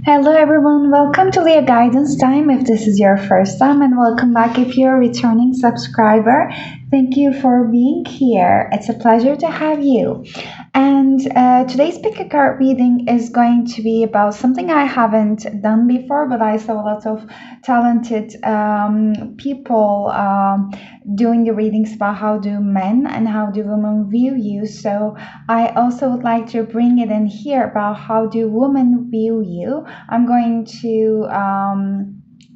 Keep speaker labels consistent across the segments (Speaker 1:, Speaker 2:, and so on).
Speaker 1: Hello everyone, welcome to Leoguidance time if this is your first time, and welcome back if you're a returning subscriber. Thank you for being here. It's a pleasure to have you. And today's pick a card reading is going to be about something I haven't done before, but I saw a lot of talented people doing the readings about how do men and how do women view you. So I also would like to bring it in here about how do women view you. I'm going to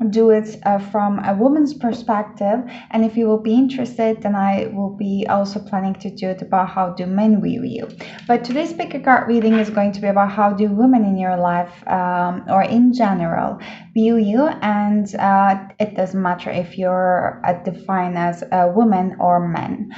Speaker 1: do it from a woman's perspective, and if you will be interested, then I will be also planning to do it about how do men view you. But today's pick a card reading is going to be about how do women in your life or in general view you, and it doesn't matter if you're defined as a woman or men.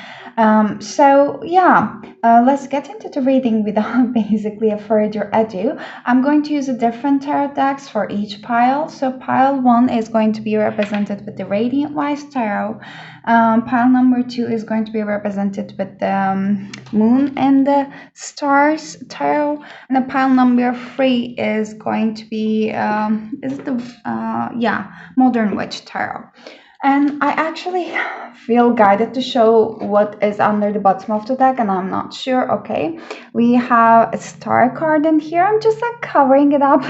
Speaker 1: Let's get into the reading without basically a further ado. I'm going to use a different tarot decks for each pile. So pile 1 is going to be represented with the Radiant Wise Tarot. Pile number 2 is going to be represented with the Moon and the Stars Tarot. And the pile number 3 is going to be Modern Witch Tarot. And I actually feel guided to show what is under the bottom of the deck, and I'm not sure. Okay, we have a star card in here. I'm just covering it up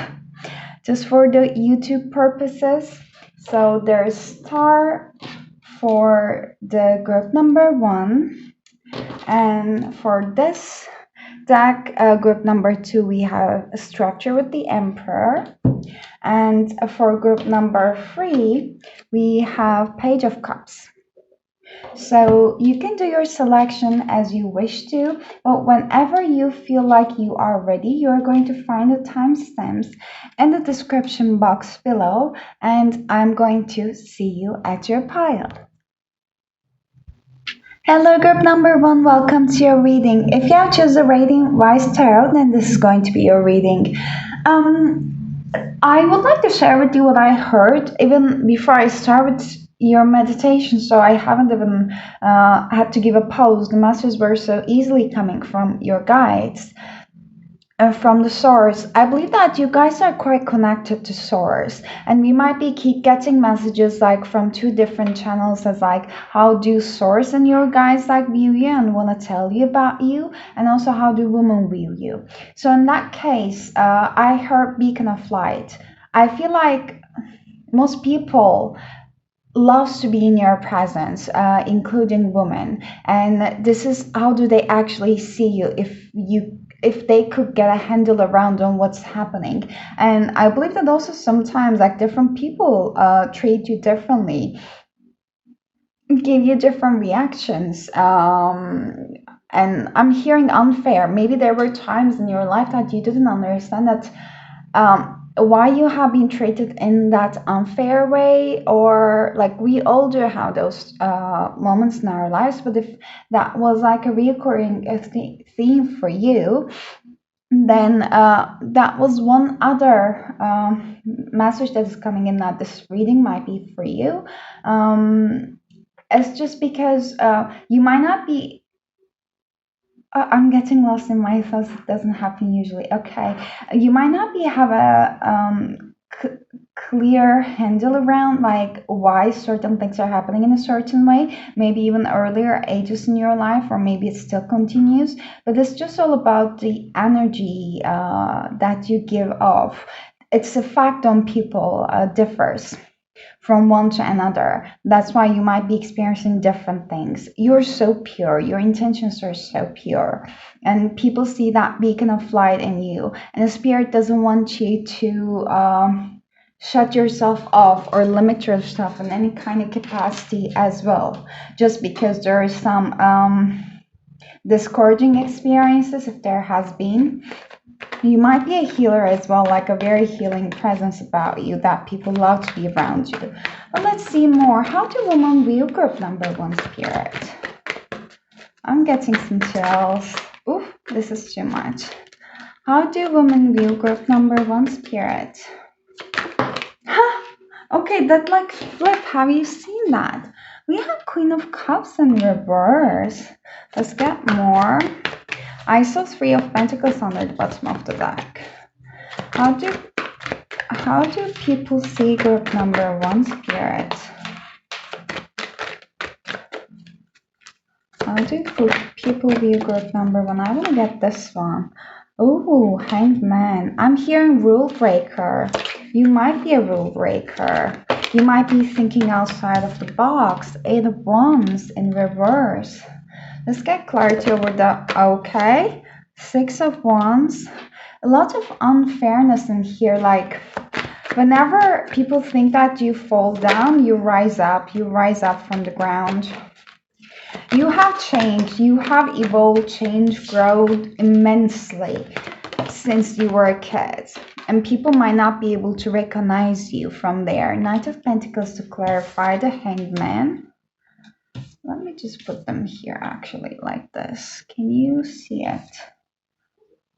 Speaker 1: just for the YouTube purposes. So there's star for the group number 1, and for this deck group number 2 we have a structure with the Emperor, and for group number 3 we have Page of Cups. So you can do your selection as you wish to, but whenever you feel like you are ready, you're going to find the timestamps in the description box below, and I'm going to see you at your pile. Hello group number 1, welcome to your reading. If you have chosen the Radiant Wise Tarot, then this is going to be your reading. I would like to share with you what I heard even before I start with your meditation, so I haven't even had to give a pause. The messages were so easily coming from your guides. From the source. I believe that you guys are quite connected to source, and we might be keep getting messages from 2 different channels as how do source and your guys view you and want to tell you about you, and also how do women view you. So in that case, I heard beacon of light. I feel like most people loves to be in your presence, including women, and this is how do they actually see you if they could get a handle around on what's happening. And I believe that also sometimes different people treat you differently, give you different reactions, and I'm hearing unfair. Maybe there were times in your life that you didn't understand that why you have been treated in that unfair way, or we all do have those moments in our lives. But if that was a recurring theme for you, then that was one other message that is coming in, that this reading might be for you. It's just because you might not be I'm getting lost in my thoughts. It doesn't happen usually. Okay, you might not have a clear handle around why certain things are happening in a certain way, maybe even earlier ages in your life, or maybe it still continues, but it's just all about the energy that you give off. Its effect on people differs from one to another. That's why you might be experiencing different things. You're so pure, your intentions are so pure, and people see that beacon of light in you, and the spirit doesn't want you to shut yourself off or limit yourself in any kind of capacity as well, just because there is some discouraging experiences, if there has been. You might be a healer as well, a very healing presence about you that people love to be around you. But let's see more. How do women view group number 1 spirit? I'm getting some chills. Oof, this is too much. How do women view group number 1 spirit? Huh? Okay, that flip. Have you seen that? We have Queen of Cups in reverse. Let's get more. I saw 3 of Pentacles on the bottom of the deck. How do how do people see group number 1, Spirit? How do people view group number 1? I want to get this one. Oh, Hanged Man. I'm hearing rule breaker. You might be a rule breaker. You might be thinking outside of the box. 8 of Wands in reverse. Let's get clarity over the okay. 6 of Wands. A lot of unfairness in here. Like, whenever people think that you fall down, you rise up. You rise up from the ground. You have changed, you have evolved, changed, grown immensely since you were a kid. And people might not be able to recognize you from there. Knight of Pentacles to clarify the Hanged Man. Let me just put them here actually like this. Can you see it?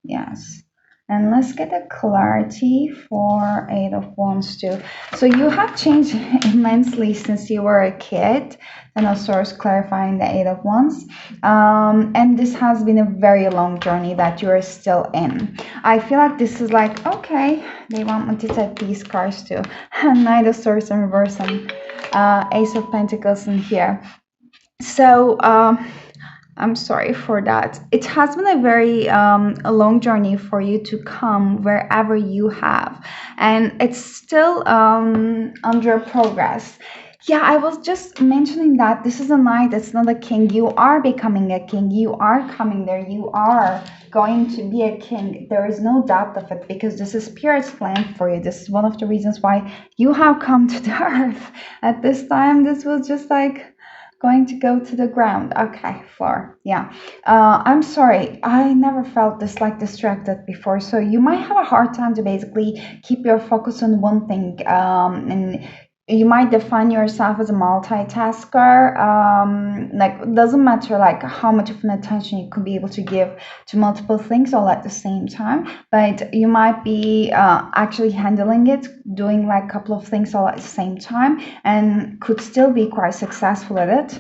Speaker 1: Yes. And let's get a clarity for 8 of Wands too. So you have changed immensely since you were a kid. And also clarifying the 8 of Wands. And this has been a very long journey that you are still in. I feel like this is like, okay, they want me to take these cards too. Knight of Swords in reverse and Ace of Pentacles in here. So, I'm sorry for that. It has been a very a long journey for you to come wherever you have, and it's still under progress. Yeah, I was just mentioning that this is a knight, it's not a king. You are becoming a king. You are coming there. You are going to be a king. There is no doubt of it because this is Spirit's plan for you. This is one of the reasons why you have come to the earth. At this time, this was just like going to go to the ground. Okay, floor. Yeah. I'm sorry. I never felt this like distracted before. So you might have a hard time to basically keep your focus on one thing. And you might define yourself as a multitasker. Like, it doesn't matter like how much of an attention you could be able to give to multiple things all at the same time, but you might be actually handling it, doing like a couple of things all at the same time, and could still be quite successful at it.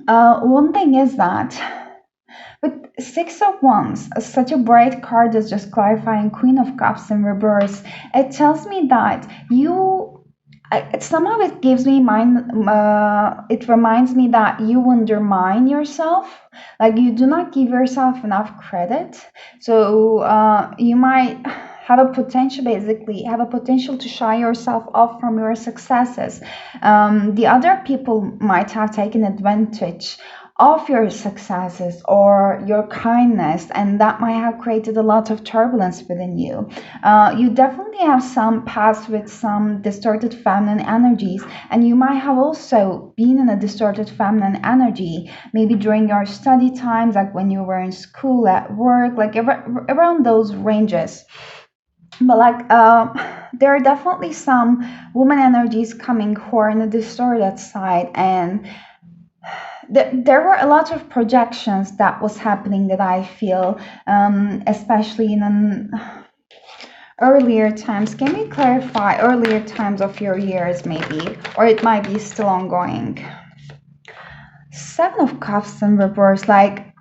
Speaker 1: One thing is that with 6 of Wands, such a bright card is just clarifying Queen of Cups in reverse. It tells me that you somehow it gives me it reminds me that you undermine yourself, like you do not give yourself enough credit. So you might have a potential, basically have a potential to shy yourself off from your successes. The other people might have taken advantage of your successes or your kindness, and that might have created a lot of turbulence within you. You definitely have some past with some distorted feminine energies, and you might have also been in a distorted feminine energy, maybe during your study times, like when you were in school, at work, like around those ranges. But like there are definitely some woman energies coming who are in the distorted side, and there were a lot of projections that was happening that I feel, especially in an earlier times. Can you clarify earlier times of your years maybe, or it might be still ongoing? 7 of Cups in reverse, like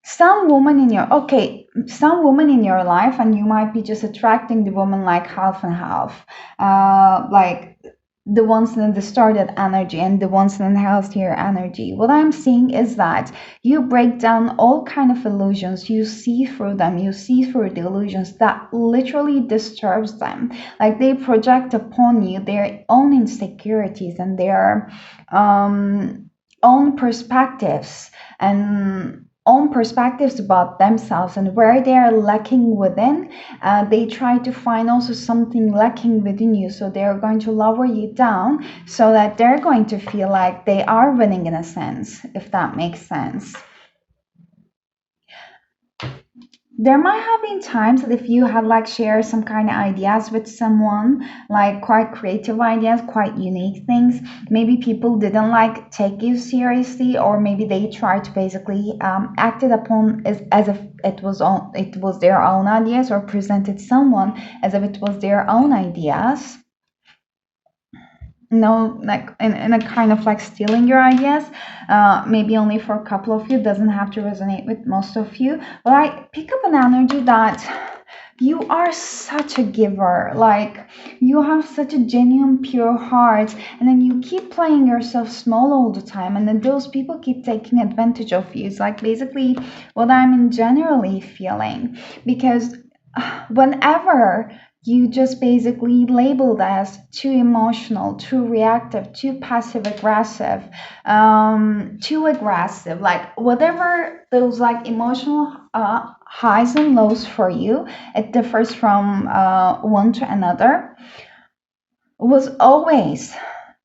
Speaker 1: some woman in your life, and you might be just attracting the woman like half and half, like the ones in the distorted energy and the ones in the healthier energy. What I'm seeing is that you break down all kind of illusions. You see through them. You see through the illusions that literally disturbs them. Like they project upon you their own insecurities and their own perspectives and own perspectives about themselves, and where they are lacking within, they try to find also something lacking within you, so they are going to lower you down so that they're going to feel like they are winning in a sense, if that makes sense. There might have been times that if you had like shared some kind of ideas with someone, like quite creative ideas, quite unique things, maybe people didn't like take you seriously, or maybe they tried to basically act it upon as if it was their own ideas, or presented someone as if it was their own ideas. No, like in a kind of like stealing your ideas, maybe only for a couple of you, doesn't have to resonate with most of you, but I pick up an energy that you are such a giver. Like, you have such a genuine, pure heart, and then you keep playing yourself small all the time, and then those people keep taking advantage of you. It's like basically what I'm in generally feeling. Because whenever you just basically labeled as too emotional, too reactive, too passive aggressive, too aggressive, like whatever those like emotional highs and lows for you, it differs from one to another, was always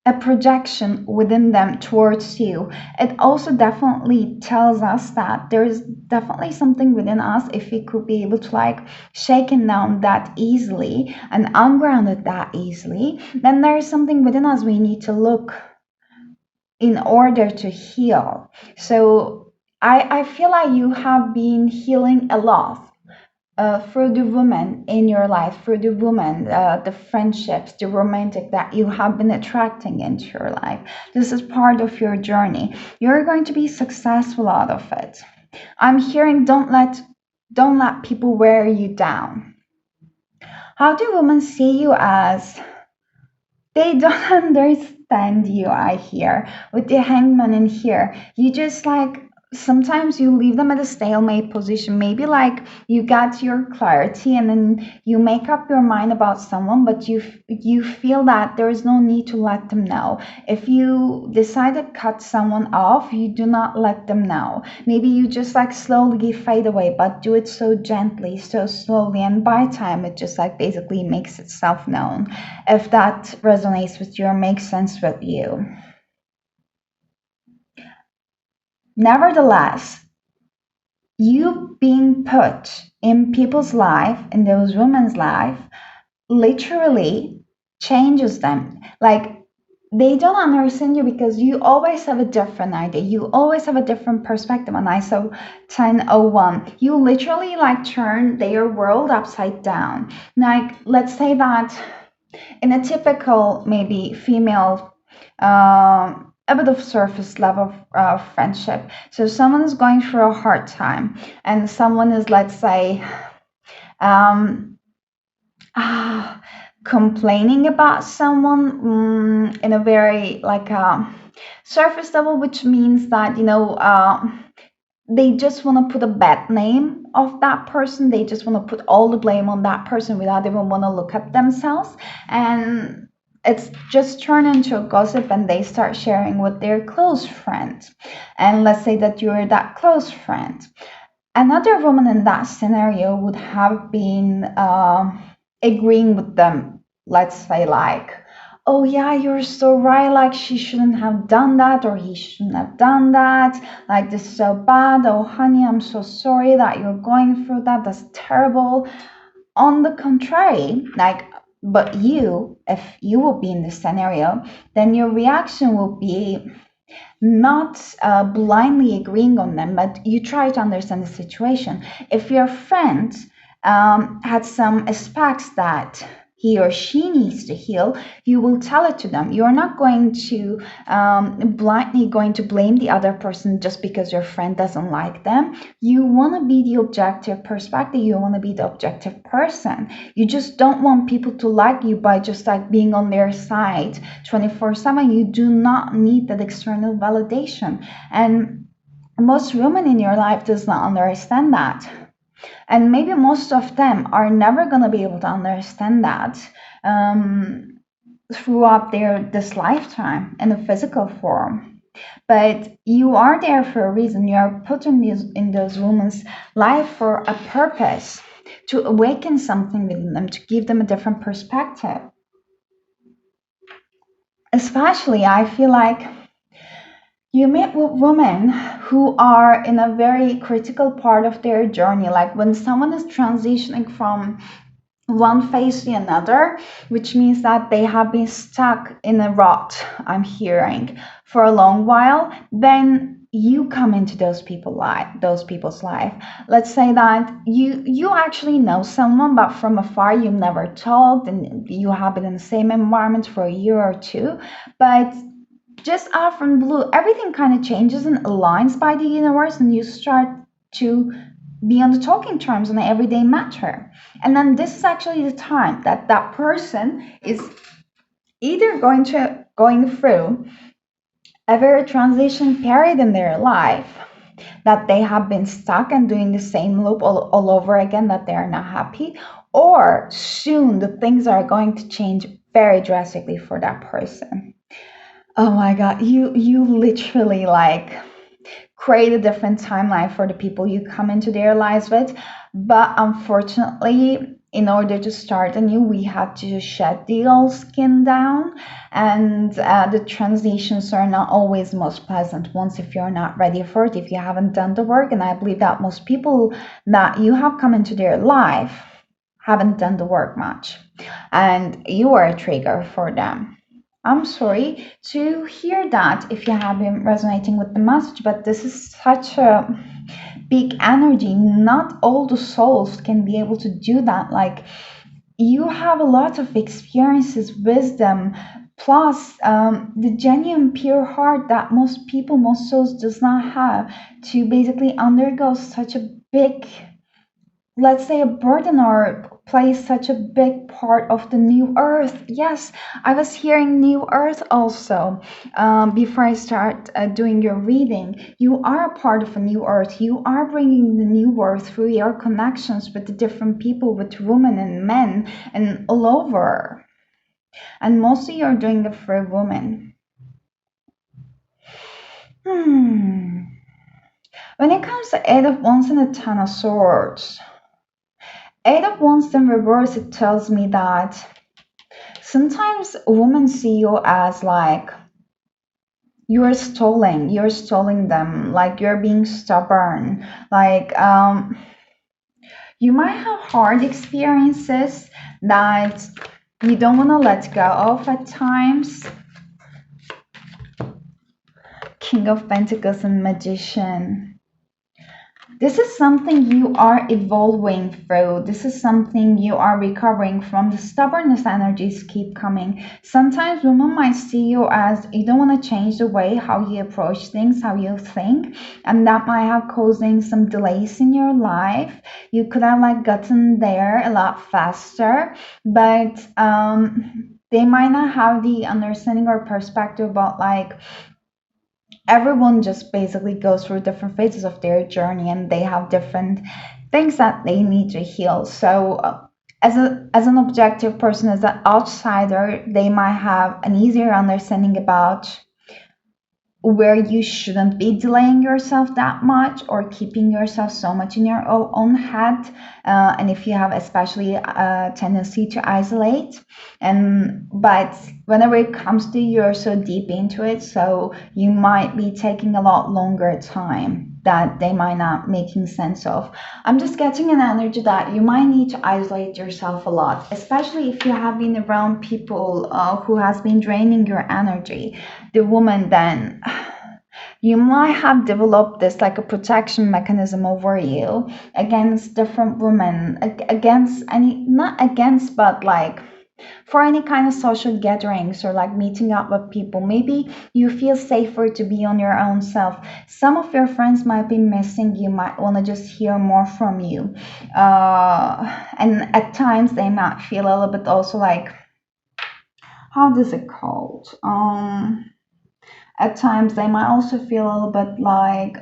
Speaker 1: a projection within them towards you. It also definitely tells us that there's definitely something within us. If we could be able to like shaken down that easily and ungrounded that easily, then there's something within us we need to look in order to heal. So I feel like you have been healing a lot through the women in your life, through the women, the friendships, the romantic that you have been attracting into your life. This is part of your journey. You're going to be successful out of it. I'm hearing don't let people wear you down. How do women see you as they don't understand you, I hear. With the hangman in here, you just like sometimes you leave them at a stalemate position. Maybe like you got your clarity and then you make up your mind about someone, but you feel that there is no need to let them know. If you decide to cut someone off, you do not let them know. Maybe you just like slowly fade away, but do it so gently, so slowly, and by time it just like basically makes itself known, if that resonates with you or makes sense with you. Nevertheless, you being put in people's life, in those women's life, literally changes them. Like, they don't understand you because you always have a different idea. You always have a different perspective on ISO 1001. You literally like turn their world upside down. Like, let's say that in a typical maybe female a bit of surface level friendship, so someone is going through a hard time and someone is, let's say, um, ah, complaining about someone in a very like surface level, which means that they just want to put a bad name of that person. They just want to put all the blame on that person without even want to look at themselves. And it's just turned into a gossip and they start sharing with their close friends. And let's say that you're that close friend. Another woman in that scenario would have been agreeing with them. Let's say, like, oh yeah, you're so right, like she shouldn't have done that or he shouldn't have done that, like this is so bad, oh honey, I'm so sorry that you're going through that, that's terrible. On the contrary, like, but you, if you will be in this scenario, then your reaction will be not blindly agreeing on them, but you try to understand the situation. If your friend had some aspects that he or she needs to heal, you will tell it to them. You're not going to blindly going to blame the other person just because your friend doesn't like them. You want to be the objective perspective. You want to be the objective person. You just don't want people to like you by just like being on their side 24/7. You do not need that external validation. And most women in your life does not understand that, and maybe most of them are never going to be able to understand that throughout their this lifetime in a physical form. But you are there for a reason. You are put in those women's life for a purpose, to awaken something within them, to give them a different perspective. Especially, I feel like you meet with women who are in a very critical part of their journey, like when someone is transitioning from one phase to another, which means that they have been stuck in a rut, I'm hearing, for a long while, then you come into those people's life. Let's say that you actually know someone, but from afar you've never talked and you have been in the same environment for a year or two, but just out from blue, everything kind of changes and aligns by the universe, and you start to be on the talking terms on an everyday matter. And then this is actually the time that that person is either going through a very transition period in their life, that they have been stuck and doing the same loop all over again, that they are not happy, or soon the things are going to change very drastically for that person. Oh my god, you literally like create a different timeline for the people you come into their lives with. But unfortunately, in order to start anew, we had to shed the old skin down, and the transitions are not always most pleasant ones if you're not ready for it, if you haven't done the work. And I believe that most people that you have come into their life haven't done the work much, and you are a trigger for them. I'm sorry to hear that if you have been resonating with the message, but this is such a big energy. Not all the souls can be able to do that. Like, you have a lot of experiences, wisdom, plus the genuine pure heart that most people, most souls does not have, to basically undergo such a big, let's say, a burden, or plays such a big part of the new earth. Yes, I was hearing new earth also. Before I start doing your reading, you are a part of a new earth. You are bringing the new earth through your connections with the different people, with women and men and all over, and mostly you're doing it for women. When it comes to Eight of Wands and the Ten of Swords, Eight of Wands in reverse, it tells me that sometimes women see you as like you're stalling them, like you're being stubborn, like you might have hard experiences that you don't want to let go of at times. King of Pentacles and Magician. This is something you are evolving through. This is something you are recovering from. The stubbornness energies keep coming. Sometimes women might see you as you don't want to change the way how you approach things, how you think, and that might have causing some delays in your life. You could have like gotten there a lot faster, but they might not have the understanding or perspective about like everyone just basically goes through different phases of their journey, and they have different things that they need to heal. So as an objective person, as an outsider, they might have an easier understanding about where you shouldn't be delaying yourself that much or keeping yourself so much in your own head, and if you have especially a tendency to isolate. And but whenever it comes to, you're so deep into it, so you might be taking a lot longer time that they might not making sense of. I'm just getting an energy that you might need to isolate yourself a lot, especially if you have been around people who has been draining your energy. The woman, then you might have developed this like a protection mechanism over you against different women, against any, not against, but like for any kind of social gatherings or like meeting up with people. Maybe you feel safer to be on your own self. Some of your friends might be missing you, might want to just hear more from you, and at times they might feel a little bit also like, how does it called, at times they might also feel a little bit like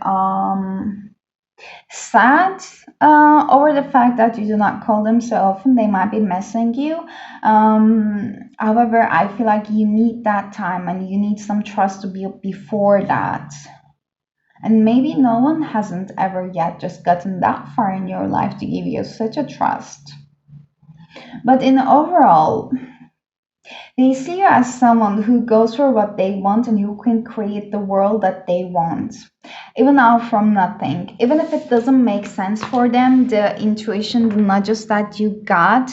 Speaker 1: sad over the fact that you do not call them so often. They might be missing you. However, I feel like you need that time and you need some trust to build before that. And maybe no one hasn't ever yet just gotten that far in your life to give you such a trust. But in overall, they see you as someone who goes for what they want and who can create the world that they want, even out from nothing. Even if it doesn't make sense for them, the intuition, the nudges that you got,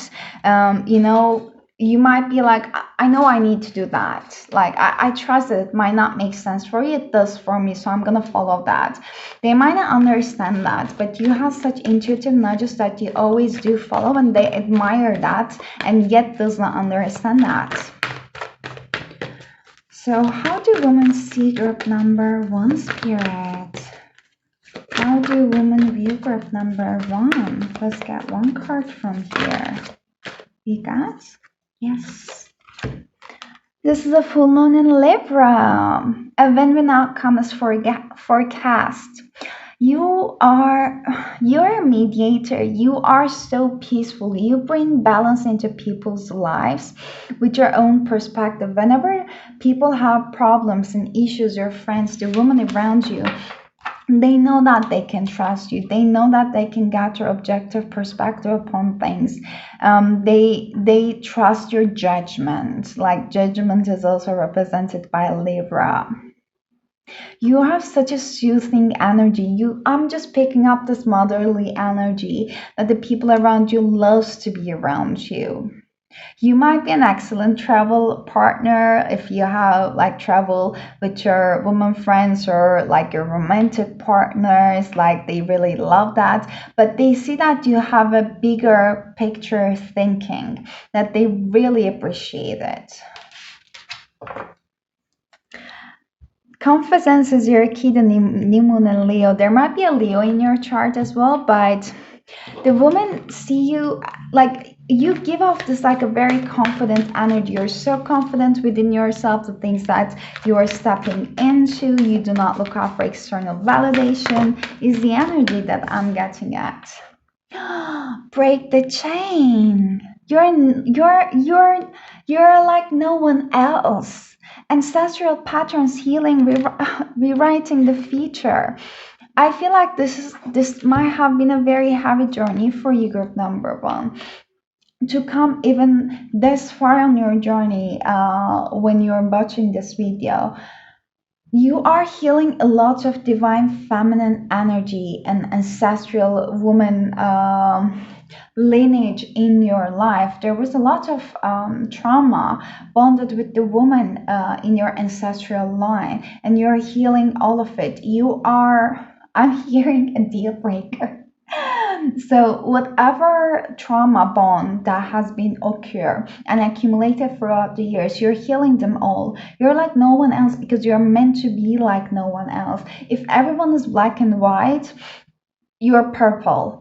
Speaker 1: you might be like, I know I need to do that. Like, I trust that it might not make sense for you. It does for me, so I'm going to follow that. They might not understand that, but you have such intuitive nudges that you always do follow, and they admire that, and yet does not understand that. So how do women see group number one, Spirit? How do women view group number one? Let's get one card from here. You got? Yes. This is a full moon in Libra. A win-win outcome is forecast. You're a mediator. You are so peaceful. You bring balance into people's lives with your own perspective. Whenever people have problems and issues, your friends, the women around you, they know that they can trust you. They know that they can get your objective perspective upon things. They trust your judgment. Like judgment is also represented by Libra. You have such a soothing energy. I'm just picking up this motherly energy that the people around you loves to be around you. You might be an excellent travel partner if you have like travel with your woman friends or like your romantic partners, like they really love that. But they see that you have a bigger picture thinking, that they really appreciate it. Confidence is your key to new moon and Leo. There might be a Leo in your chart as well, but the women see you like you give off this like a very confident energy. You're so confident within yourself, the things that you are stepping into. You do not look out for external validation, is the energy that I'm getting at. Break the chain. You're like no one else. Ancestral patterns healing, rewriting the future. I feel like this might have been a very heavy journey for you, group number one. To come even this far on your journey, when you're watching this video, you are healing a lot of divine feminine energy and ancestral woman lineage in your life. There was a lot of trauma bonded with the woman in your ancestral line, and you're healing all of it. I'm hearing a deal breaker. So whatever trauma bond that has been occurred and accumulated throughout the years, you're healing them all. You're like no one else because you're meant to be like no one else. If everyone is black and white, you're purple,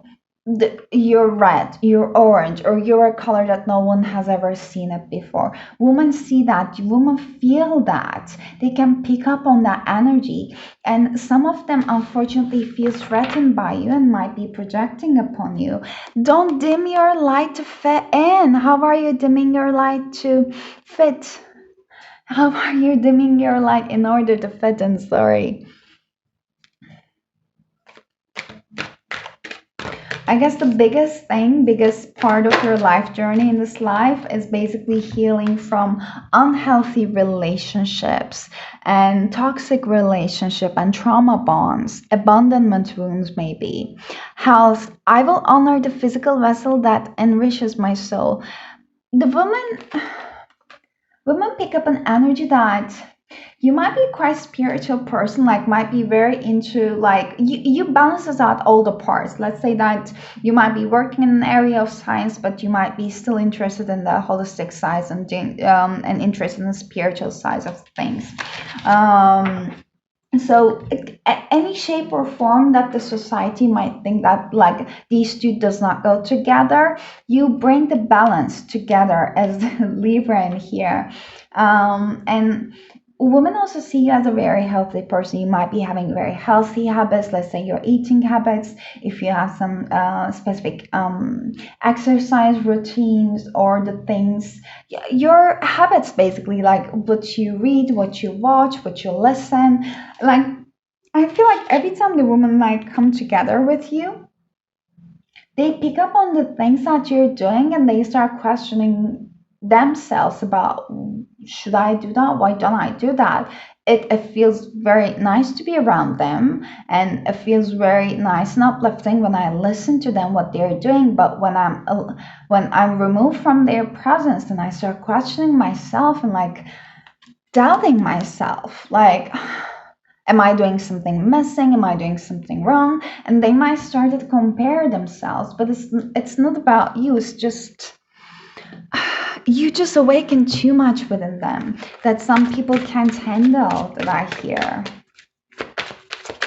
Speaker 1: you're red, you're orange, or you're a color that no one has ever seen it before. Women see that, women feel that, they can pick up on that energy, and some of them unfortunately feel threatened by you and might be projecting upon you. Don't dim your light to fit in. How are you dimming your light to fit? How are you dimming your light in order to fit in? Sorry. I guess the biggest part of your life journey in this life is basically healing from unhealthy relationships and toxic relationship and trauma bonds, abandonment wounds maybe. Health, I will honor the physical vessel that enriches my soul. The women pick up an energy that you might be quite spiritual person, like might be very into like you balances out all the parts. Let's say that you might be working in an area of science, but you might be still interested in the holistic side and interested in the spiritual side of things. um so any shape or form that the society might think that like these two does not go together, you bring the balance together as the Libra in here. And women also see you as a very healthy person. You might be having very healthy habits. Let's say your eating habits, if you have some specific exercise routines or the things, your habits basically, like what you read, what you watch, what you listen. Like, I feel like every time the women might come together with you, they pick up on the things that you're doing and they start questioning themselves about, should I do that? Why don't I do that? It feels very nice to be around them, and it feels very nice and uplifting when I listen to them what they're doing. But when I'm removed from their presence and I start questioning myself and like doubting myself, like, am I doing something missing? Am I doing something wrong? And they might start to compare themselves, but it's not about you. It's just you just awaken too much within them that some people can't handle, that I hear.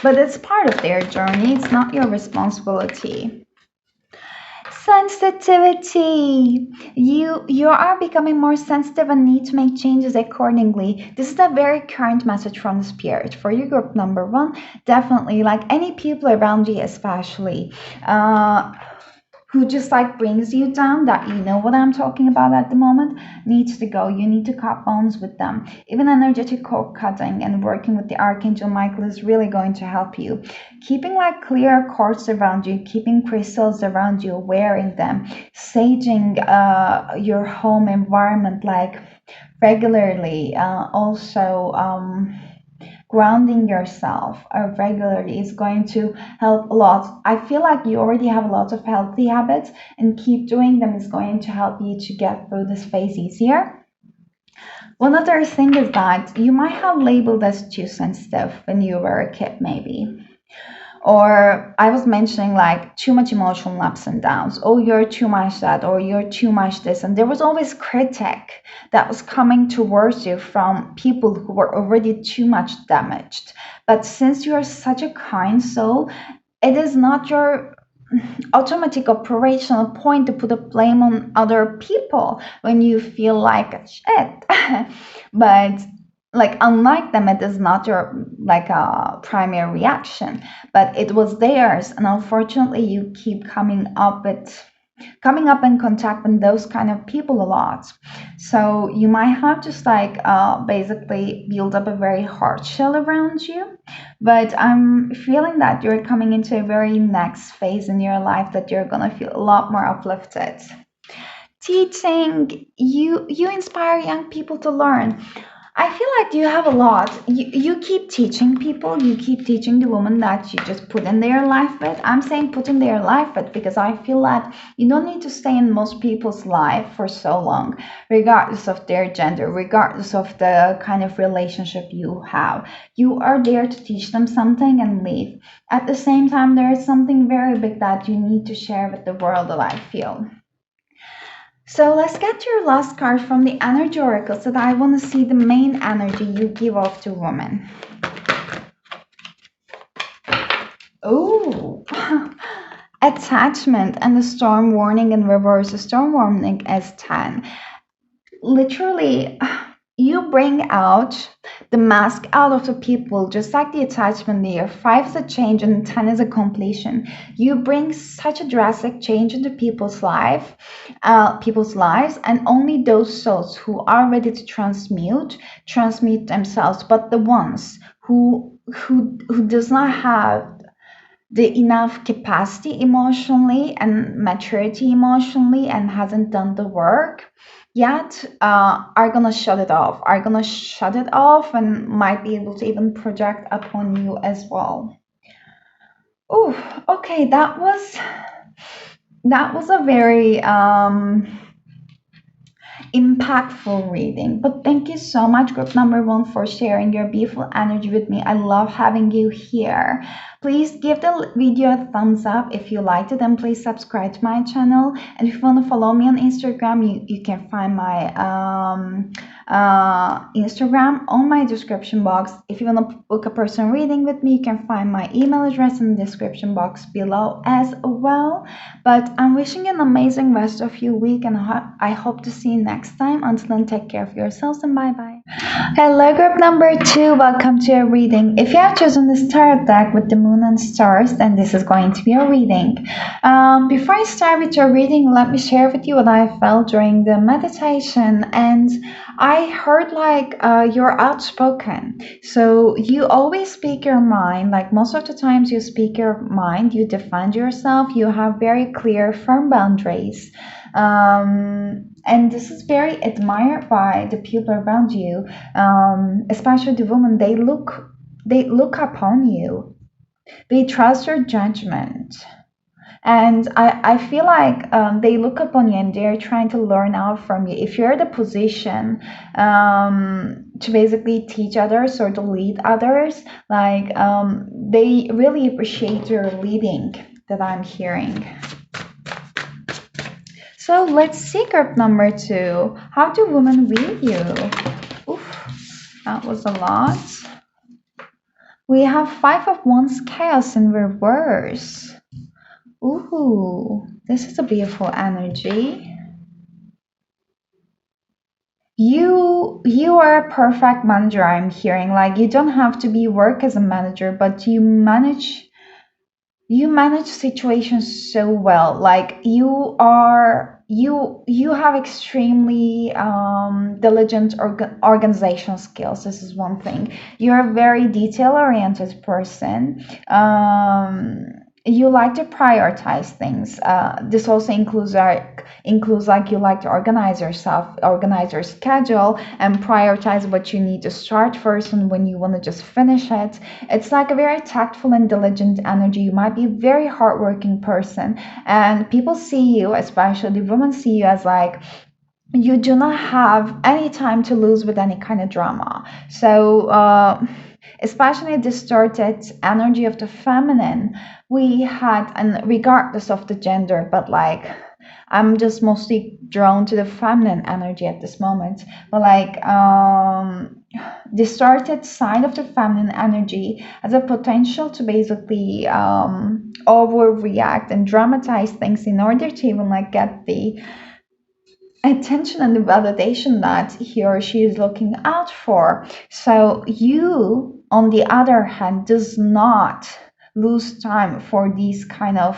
Speaker 1: but it's part of their journey. It's not your responsibility. Sensitivity. You are becoming more sensitive and need to make changes accordingly. This is a very current message from the spirit for you, group number one. Definitely, like any people around you, especially. Who just like brings you down, that you know what I'm talking about at the moment, needs to go. You need to cut bones with them. Even energetic cord cutting and working with the Archangel Michael is really going to help you. Keeping like clear cords around you, keeping crystals around you, wearing them, saging your home environment like regularly. Also, grounding yourself regularly is going to help a lot. I feel like you already have a lot of healthy habits, and keep doing them is going to help you to get through this phase easier. One other thing is that you might have labeled as too sensitive when you were a kid, maybe. Or I was mentioning like too much emotional ups and downs. Oh, you're too much that, or you're too much this. And there was always critic that was coming towards you from people who were already too much damaged. But since you are such a kind soul, it is not your automatic operational point to put a blame on other people when you feel like shit. But like unlike them, it is not your like a primary reaction, but it was theirs, and unfortunately you keep coming up in contact with those kind of people a lot. So you might have just like basically build up a very hard shell around you. But I'm feeling that you're coming into a very next phase in your life that you're gonna feel a lot more uplifted. Teaching, you inspire young people to learn. I feel like you have a lot. You keep teaching people, you keep teaching the woman that you just put in their life with. I'm saying put in their life with because I feel that you don't need to stay in most people's life for so long, regardless of their gender, regardless of the kind of relationship you have. You are there to teach them something and leave. At the same time, there is something very big that you need to share with the world that I feel. So let's get your last card from the energy oracle so that I want to see the main energy you give off to women. Oh, attachment and the storm warning in reverse. The storm warning is 10. Literally, you bring out the mask out of the people, just like the attachment there. 5 is a change and 10 is a completion. You bring such a drastic change into people's lives, and only those souls who are ready to transmute themselves. But the ones who does not have the enough capacity emotionally and maturity emotionally and hasn't done the work yet are gonna shut it off and might be able to even project upon you as well. Oh, okay, that was a very impactful reading. But thank you so much, group number one, for sharing your beautiful energy with me. I love having you here. Please give the video a thumbs up if you liked it, and please subscribe to my channel. And if you want to follow me on Instagram, you can find my Instagram on my description box. If you want to book a personal reading with me, you can find my email address in the description box below as well. But I'm wishing you an amazing rest of your week, and I hope to see you next time. Until then, take care of yourselves and bye bye. Hello, group number two. Welcome to your reading. If you have chosen the tarot deck with the moon and stars, then this is going to be your reading. Before I start with your reading, let me share with you what I felt during the meditation. And I heard like you're outspoken. So you always speak your mind. Like most of the times you speak your mind, you defend yourself, you have very clear, firm boundaries. And this is very admired by the people around you, especially the women. They look upon you. They trust your judgment. And I feel like they look upon you and they're trying to learn out from you. If you're in the position to basically teach others or to lead others, like they really appreciate your leading that I'm hearing. So let's see, group number two. How do women read you? Oof, that was a lot. We have Five of Wands chaos in reverse. Ooh, this is a beautiful energy. You are a perfect manager, I'm hearing. Like you don't have to be work as a manager, but you manage situations so well. Like you have extremely diligent organizational skills. This is one thing. You're a very detail oriented person. You like to prioritize things. This also includes like you like to organize yourself, organize your schedule, and prioritize what you need to start first and when you want to just finish it. It's like a very tactful and diligent energy. You might be a very hardworking person, and people see you, especially women, see you as like you do not have any time to lose with any kind of drama. So, especially distorted energy of the feminine, we had, and regardless of the gender, but like I'm just mostly drawn to the feminine energy at this moment. But like distorted side of the feminine energy has a potential to basically overreact and dramatize things in order to even like get the attention and the validation that he or she is looking out for. So you, on the other hand, does not lose time for these kind of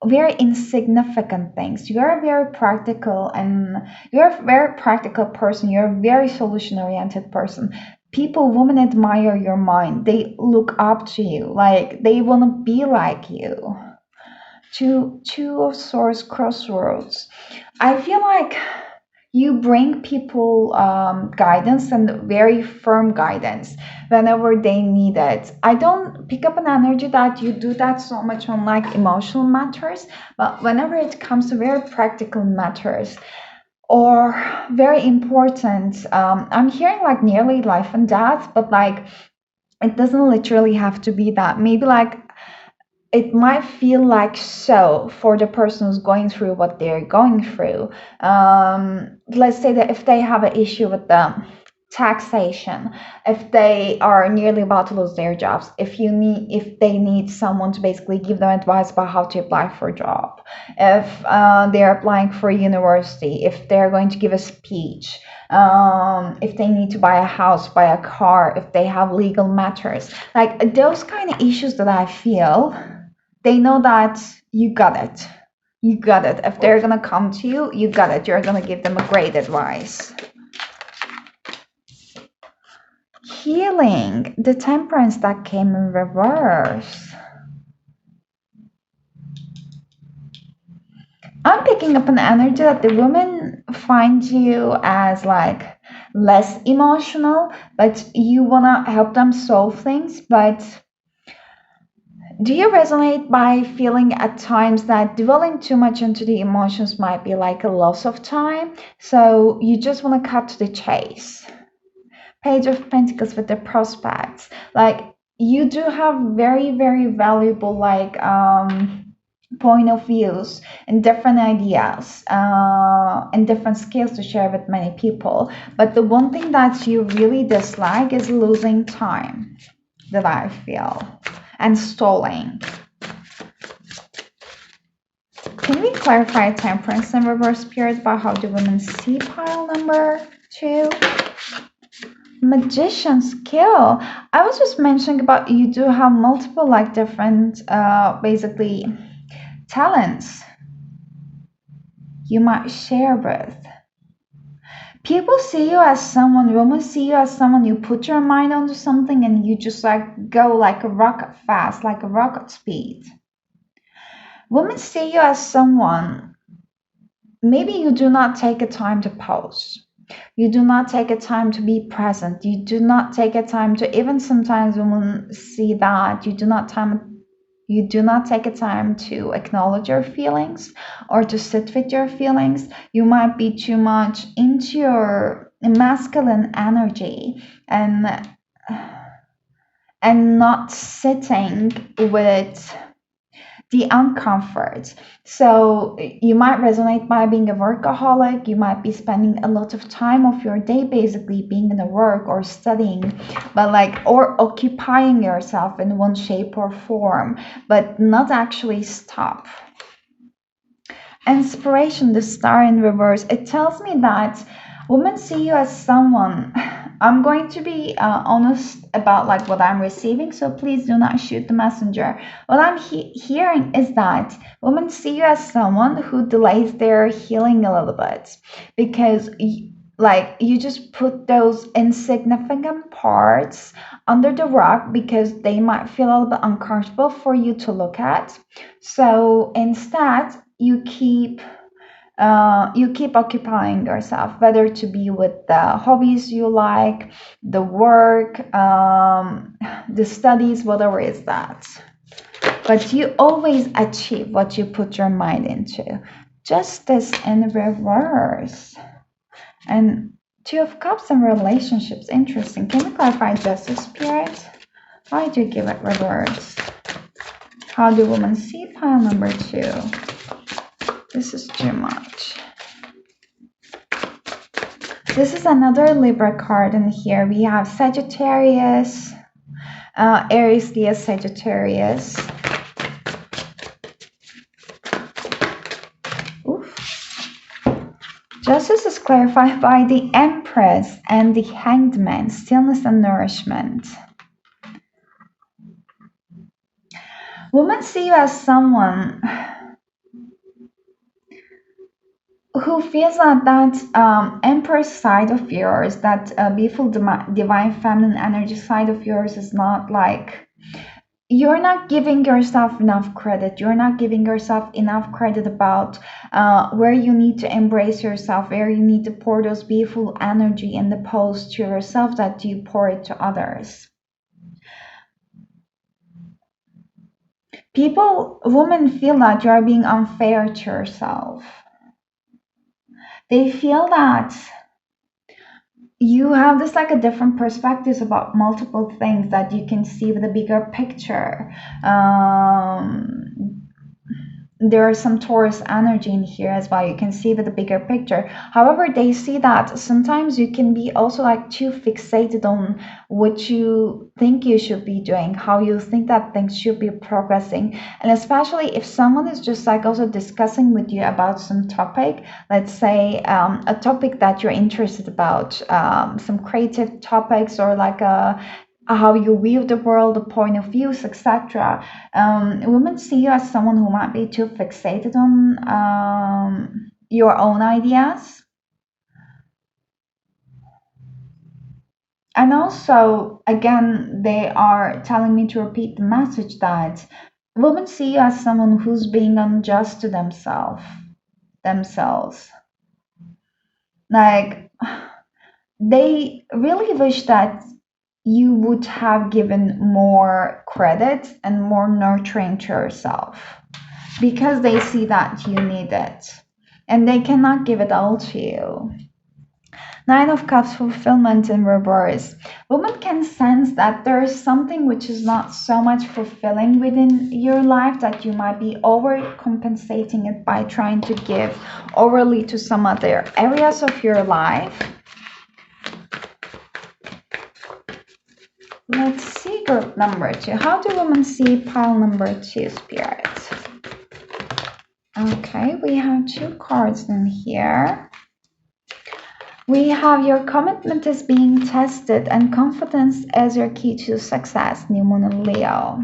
Speaker 1: very insignificant things. You're a very practical and you're a very practical person. You're a very solution oriented person. People, women admire your mind. They look up to you. Like they want to be like you. Two of swords crossroads. I feel like you bring people guidance and very firm guidance whenever they need it. I don't pick up an energy that you do that so much on like emotional matters, but whenever it comes to very practical matters or very important, I'm hearing like nearly life and death, but like it doesn't literally have to be that. Maybe like it might feel like so for the person who's going through what they're going through. Let's say that if they have an issue with the taxation, if they are nearly about to lose their jobs, if they need someone to basically give them advice about how to apply for a job, if they're applying for a university, if they're going to give a speech, if they need to buy a house, buy a car, if they have legal matters, like those kind of issues that I feel they know that you got it. You got it. If they're gonna come to you, you got it. You're gonna give them a great advice. Healing, the temperance that came in reverse. I'm picking up an energy that the women find you as like less emotional, but you wanna help them solve things, but do you resonate by feeling at times that dwelling too much into the emotions might be like a loss of time? So you just want to cut to the chase. Page of Pentacles with the prospects. Like you do have very, very valuable like point of views and different ideas and different skills to share with many people. But the one thing that you really dislike is losing time that I feel and stalling. Can we clarify temperance and reverse spirit about how the women see pile number 2? Magician skill. I was just mentioning about you do have multiple like different basically talents you might share with. People see you as someone, women see you as someone, you put your mind onto something and you just like go like a rocket fast, like a rocket speed. Women see you as someone, maybe you do not take a time to pause. You do not take a time to be present. You do not take a time to, even sometimes women see that you do not take a time to acknowledge your feelings or to sit with your feelings. You might be too much into your masculine energy and not sitting with the uncomfort. So you might resonate by being a workaholic. You might be spending a lot of time of your day basically being in the work or studying, but like, or occupying yourself in one shape or form, but not actually stop. Inspiration, the star in reverse, it tells me that women see you as someone. I'm going to be honest about like what I'm receiving, so please do not shoot the messenger. What I'm hearing is that women see you as someone who delays their healing a little bit because like you just put those insignificant parts under the rug because they might feel a little bit uncomfortable for you to look at. So instead you keep occupying yourself, whether to be with the hobbies you like, the work, the studies, whatever is that. But you always achieve what you put your mind into. Justice in reverse. And Two of Cups and relationships. Interesting. Can you clarify justice, Spirit? Why do you give it reverse? How do women see pile number 2? This is too much. This is another Libra card, and here we have Sagittarius, Aries, Leo, Sagittarius. Oof. Justice is clarified by the Empress and the Hanged Man, stillness and nourishment. Women see you as someone who feels that Empress side of yours, that beautiful divine feminine energy side of yours is not like, you're not giving yourself enough credit. You're not giving yourself enough credit about where you need to embrace yourself, where you need to pour those beautiful energy and the pose to yourself that you pour it to others. Women feel that you are being unfair to yourself. They feel that you have this like a different perspectives about multiple things, that you can see with a bigger picture. There is some Taurus energy in here as well. You can see with the bigger picture. However, they see that sometimes you can be also like too fixated on what you think you should be doing, how you think that things should be progressing. And especially if someone is just like also discussing with you about some topic, let's say a topic that you're interested about, some creative topics, or like how you view the world, the point of views, etc. Women see you as someone who might be too fixated on your own ideas. And also, again, they are telling me to repeat the message that women see you as someone who's being unjust to themselves. Like, they really wish that you would have given more credit and more nurturing to yourself, because they see that you need it and they cannot give it all to you. Nine of Cups, fulfillment in reverse. Women can sense that there is something which is not so much fulfilling within your life, that you might be overcompensating it by trying to give overly to some other areas of your life. Let's see group number 2. How do women see pile number 2, Spirit? Okay, we have 2 cards in here. We have your commitment is being tested and confidence as your key to success, New Moon and Leo.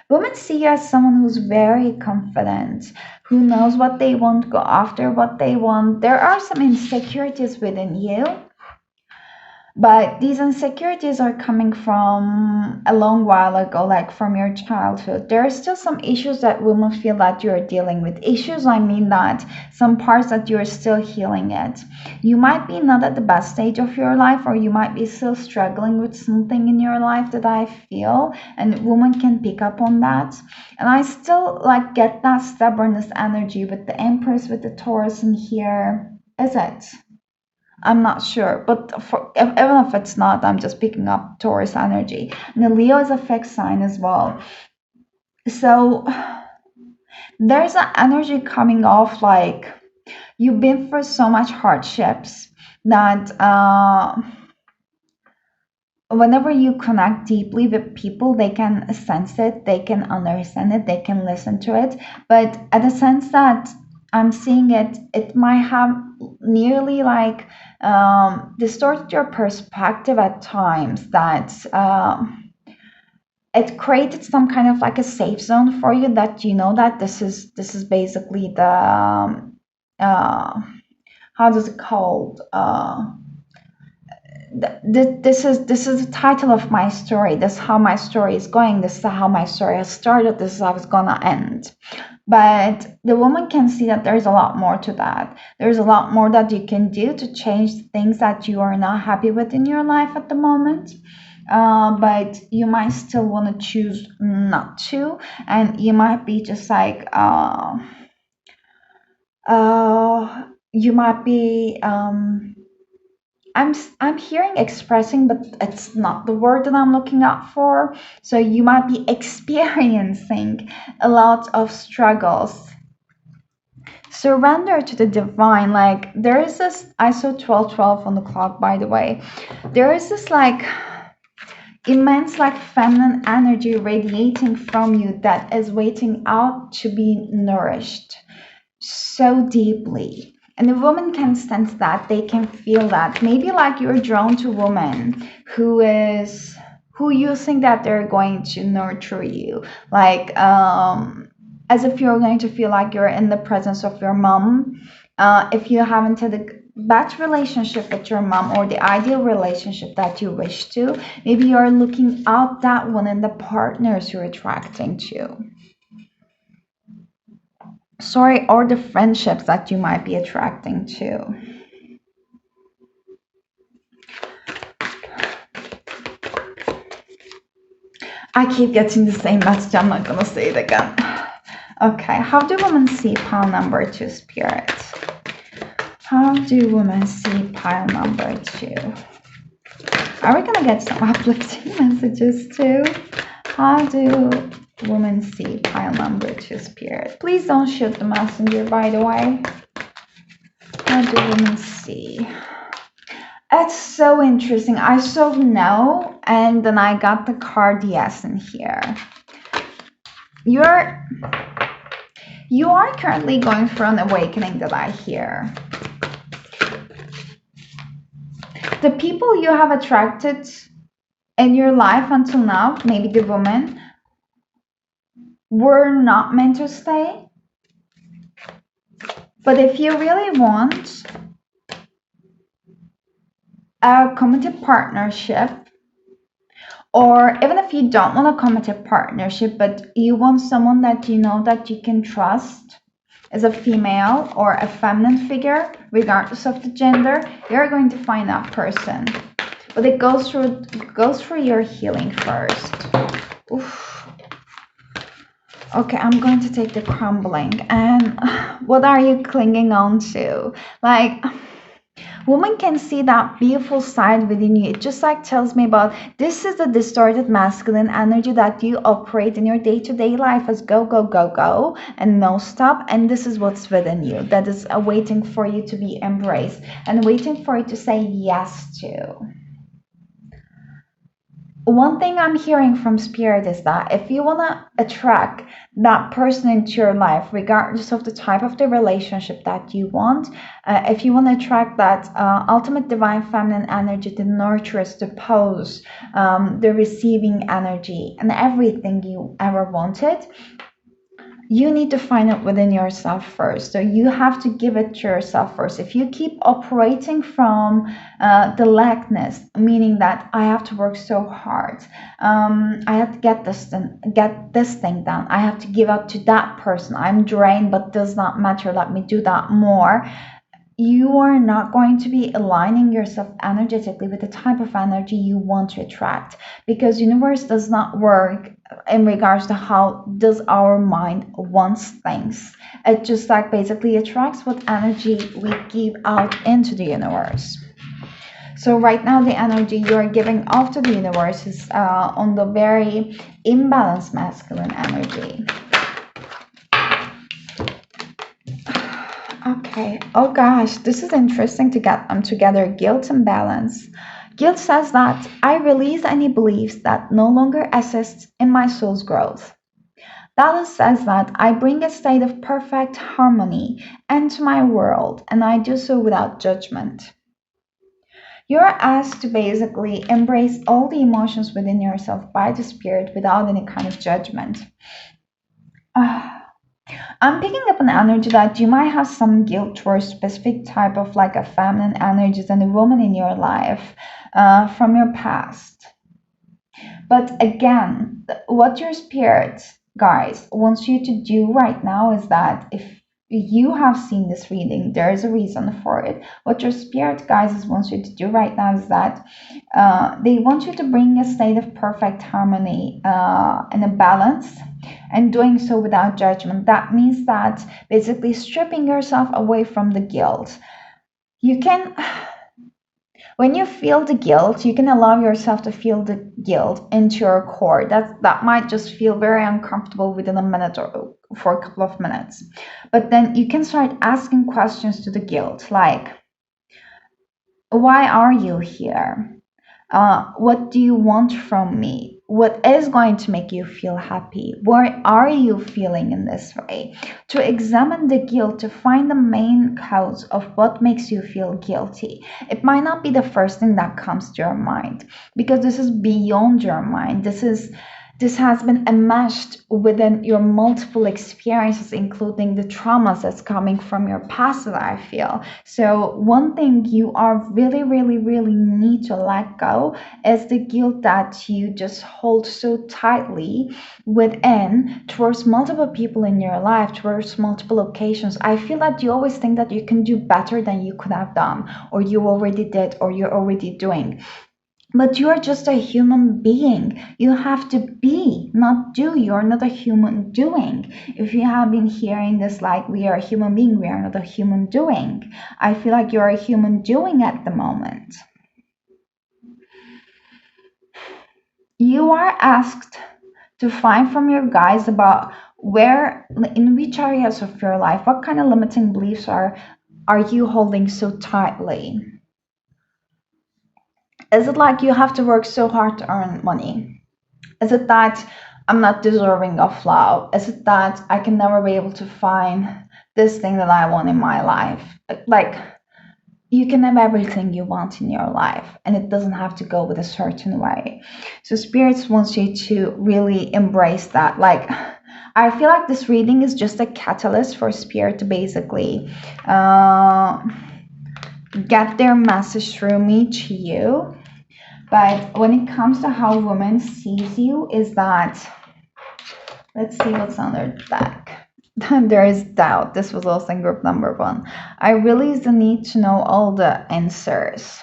Speaker 1: Women see you as someone who's very confident, who knows what they want, go after what they want. There are some insecurities within you, but these insecurities are coming from a long while ago, like from your childhood. There are still some issues that women feel that you're dealing with. Issues, I mean that some parts that you're still healing it. You might be not at the best stage of your life, or you might be still struggling with something in your life, that I feel, and women can pick up on that. And I still like get that stubbornness energy with the Empress, with the Taurus in here. Is it? I'm not sure, but even if it's not, I'm just picking up Taurus energy. And the Leo is a fixed sign as well. So There's an energy coming off like you've been through so much hardships that whenever you connect deeply with people, they can sense it, they can understand it, they can listen to it. But at the sense that I'm seeing it, it might have nearly like distorted your perspective at times. That it created some kind of like a safe zone for you, that you know that this is basically the uh, how does it called this is the title of my story. This is how my story is going. This is how my story has started. This is how it's gonna end. But the woman can see that there's a lot more to that. There's a lot more that you can do to change the things that you are not happy with in your life at the moment. But you might still want to choose not to, and you might be just like you might be I'm hearing expressing, but it's not the word that I'm looking out for. So you might be experiencing a lot of struggles. Surrender to the divine. Like there is this, I saw 1212 on the clock, by the way. There is this like immense like feminine energy radiating from you that is waiting out to be nourished so deeply. And the woman can sense that, they can feel that. Maybe like you're drawn to a woman who you think that they're going to nurture you. Like as if you're going to feel like you're in the presence of your mom. If you haven't had a bad relationship with your mom, or the ideal relationship that you wish to, maybe you're looking out that one in the partners you're attracting to. Sorry, or the friendships that you might be attracting to. I keep getting the same message. I'm not gonna say it again. Okay, how do women see pile number two, spirit? How do women see pile number two? Are we gonna get some uplifting messages too? How do women see pile number two, spirit? Please don't shoot the messenger, by the way. How do women see? It's so interesting. I saw no, and then I got the card yes in here. You are currently going through an awakening that I hear. The people you have attracted in your life until now, maybe the woman, were not meant to stay. But if you really want a committed partnership, or even if you don't want a committed partnership, but you want someone that you know that you can trust as a female or a feminine figure, regardless of the gender, you're going to find that person. But it goes through your healing first. Oof. Okay, I'm going to take the crumbling. And what are you clinging on to? Like, woman can see that beautiful side within you. It just like tells me about this is the distorted masculine energy that you operate in your day-to-day life as go, go, go, go, and no stop. And this is what's within you that is waiting for you to be embraced and waiting for you to say yes to. One thing I'm hearing from spirit is that if you want to attract that person into your life, regardless of the type of the relationship that you want, if you want to attract that ultimate divine feminine energy, the nurturers, the pose, the receiving energy, and everything you ever wanted, you need to find it within yourself first. So you have to give it to yourself first. If you keep operating from the lackness, meaning that I have to work so hard, I have to get this thing done, I have to give up to that person, I'm drained, but does not matter, let me do that more, you are not going to be aligning yourself energetically with the type of energy you want to attract, because universe does not work in regards to how does our mind wants things. It just like basically attracts what energy we give out into the universe. So right now the energy you're giving off to the universe is on the very imbalanced masculine energy. Okay. Oh gosh, this is interesting to get them together. Guilt and balance. Guilt says that I release any beliefs that no longer assist in my soul's growth. Balance says that I bring a state of perfect harmony into my world and I do so without judgment. You're asked to basically embrace all the emotions within yourself by the spirit without any kind of judgment. Ah, I'm picking up an energy that you might have some guilt towards specific type of like a feminine energies and a woman in your life from your past. But again, what your spirit, guys, wants you to do right now is that if you have seen this reading, there is a reason for it. What your spirit guides wants you to do right now is that they want you to bring a state of perfect harmony and a balance, and doing so without judgment. That means that basically stripping yourself away from the guilt. You can when you feel the guilt, you can allow yourself to feel the guilt into your core. That might just feel very uncomfortable within a minute or for a couple of minutes. But then you can start asking questions to the guilt, like, why are you here? What do you want from me? What is going to make you feel happy? Why are you feeling in this way? To examine the guilt, to find the main cause of what makes you feel guilty. It might not be the first thing that comes to your mind because this is beyond your mind. This has been enmeshed within your multiple experiences, including the traumas that's coming from your past that I feel. So one thing you are really, really, really need to let go is the guilt that you just hold so tightly within towards multiple people in your life, towards multiple occasions. I feel that you always think that you can do better than you could have done, or you already did, or you're already doing. But you're just a human being. You have to be, not do. You're not a human doing. If you have been hearing this like we are a human being, we are not a human doing. I feel like you're a human doing at the moment. You are asked to find from your guides about where, in which areas of your life, what kind of limiting beliefs are you holding so tightly? Is it like you have to work so hard to earn money? Is it that I'm not deserving of love? Is it that I can never be able to find this thing that I want in my life? Like, you can have everything you want in your life, and it doesn't have to go with a certain way. So, spirits wants you to really embrace that. Like, I feel like this reading is just a catalyst for spirit to basically get their message through me to you. But when it comes to how women sees you, is that, let's see what's under the deck. There is doubt. This was also in group number 1. I really need to know all the answers.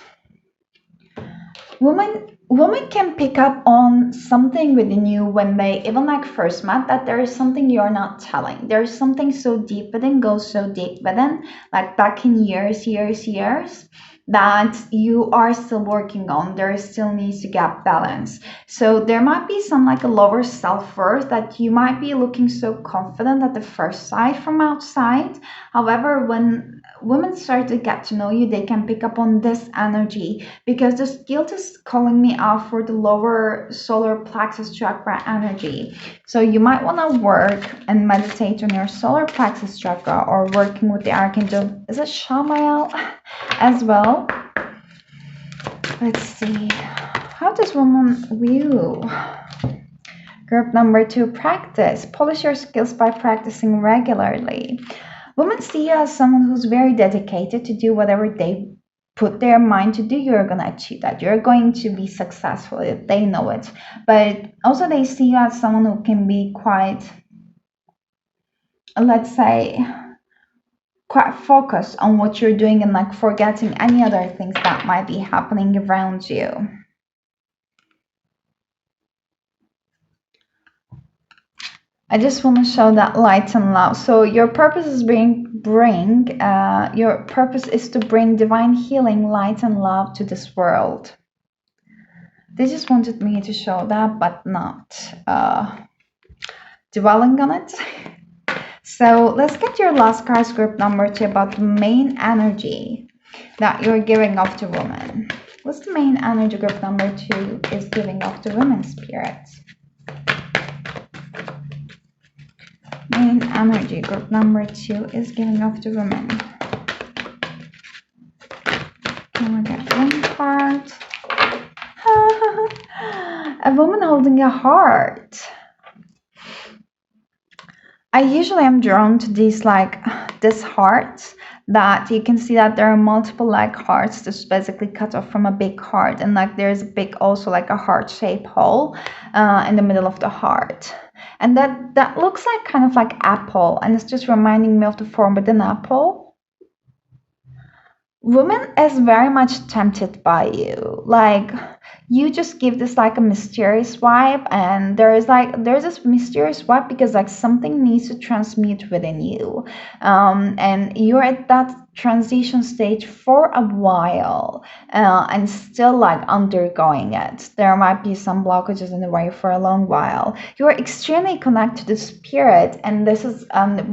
Speaker 1: Women can pick up on something within you when they even like first met, that there is something you're not telling. There is something so deep within, goes so deep within, like back in years, that you are still working on. There still needs to get balance. So there might be some like a lower self-worth that you might be looking so confident at the first sight from outside. However, when women start to get to know you, they can pick up on this energy, because this guilt is calling me out for the lower solar plexus chakra energy. So you might want to work and meditate on your solar plexus chakra, or working with the archangel, is it Shamael, as well. Let's see, how does woman view? Group number 2, practice. Polish your skills by practicing regularly. Women see you as someone who's very dedicated to do whatever they put their mind to do. You're going to achieve that. You're going to be successful. They know it. But also they see you as someone who can be quite, let's say, quite focused on what you're doing, and like forgetting any other things that might be happening around you. I just want to show that light and love. So your purpose is your purpose is to bring divine healing, light and love to this world. They just wanted me to show that, but not dwelling on it. So let's get your last cards, group number 2, about the main energy that you're giving off to women. What's the main energy group number 2 is giving off to women's spirits? Main energy group number 2 is giving off to women. Can we get one card? A woman holding a heart. I usually am drawn to these this hearts that you can see that there are multiple hearts that's basically cut off from a big heart, and there's a big also a heart-shaped hole in the middle of the heart, and that looks kind of like apple, and it's just reminding me of the form with an apple. Woman is very much tempted by you. You just give this a mysterious vibe, and there's this mysterious vibe because something needs to transmute within you, and you're at that transition stage for a while, and still undergoing it. There might be some blockages in the way for a long while. You're extremely connected to the spirit, and this is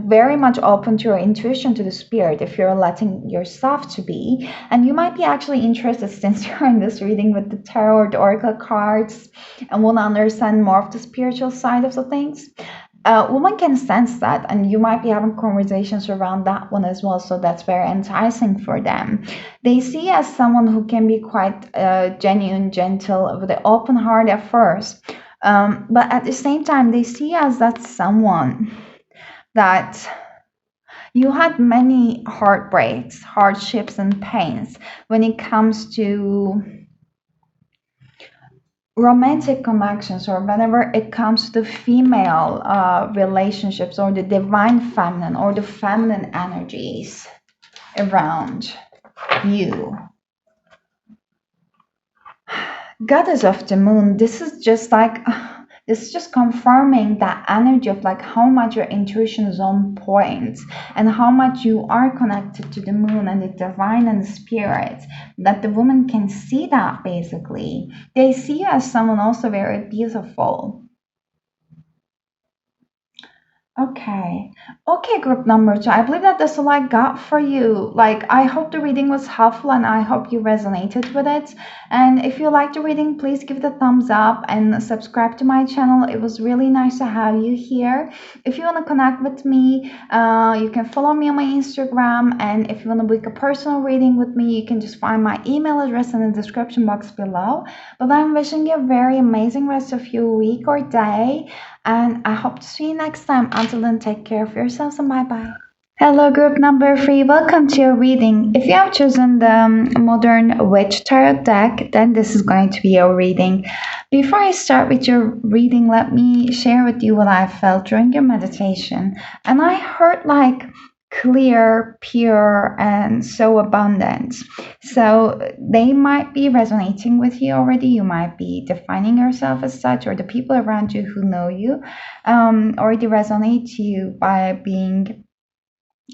Speaker 1: very much open to your intuition to the spirit if you're letting yourself to be. And you might be actually interested, since you're in this reading with the tarot or the oracle cards, and want to understand more of the spiritual side of the things. Women can sense that, and you might be having conversations around that one as well, so that's very enticing for them. They see you as someone who can be quite genuine, gentle, with an open heart at first, but at the same time they see you as that someone that you had many heartbreaks, hardships, and pains when it comes to romantic connections, or whenever it comes to the female relationships, or the divine feminine, or the feminine energies around you. Goddess of the moon, this is just this is just confirming that energy of how much your intuition is on point, and how much you are connected to the moon and the divine and the spirit, that the woman can see that. Basically, they see you as someone also very beautiful. Okay, group number 2. I believe that that's all I got for you. I hope the reading was helpful, and I hope you resonated with it. And if you liked the reading, please give it a thumbs up and subscribe to my channel. It was really nice to have you here. If you want to connect with me, you can follow me on my Instagram. And if you want to book a personal reading with me, you can just find my email address in the description box below. But I'm wishing you a very amazing rest of your week or day, and I hope to see you next time. Until then, take care of yourselves, and bye bye. Hello, group number 3. Welcome to your reading. If you have chosen the Modern Witch Tarot deck, then this is going to be your reading. Before I start with your reading, let me share with you what I felt during your meditation. And I heard clear, pure, and so abundant. So they might be resonating with you already. You might be defining yourself as such, or the people around you who know you already resonate to you by being,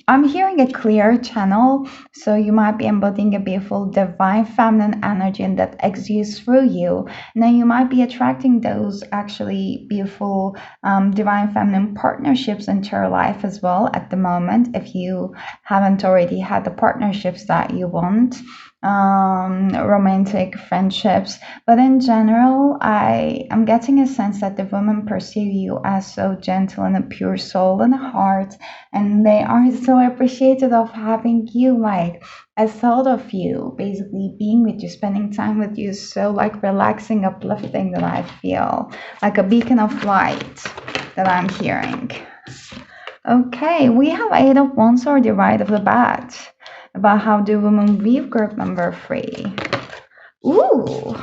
Speaker 1: I'm hearing a clear channel, so you might be embodying a beautiful divine feminine energy, and that exudes through you. Now you might be attracting those actually beautiful divine feminine partnerships into your life as well at the moment, if you haven't already had the partnerships that you want, romantic friendships. But in general, I am getting a sense that the women perceive you as so gentle and a pure soul and a heart, and they are so appreciative of having you. A thought of you basically being with you, spending time with you is so relaxing, uplifting, that I feel like a beacon of light that I'm hearing. Okay, we have 8 of Wands already right off the bat about how the woman weave, group number 3. Ooh,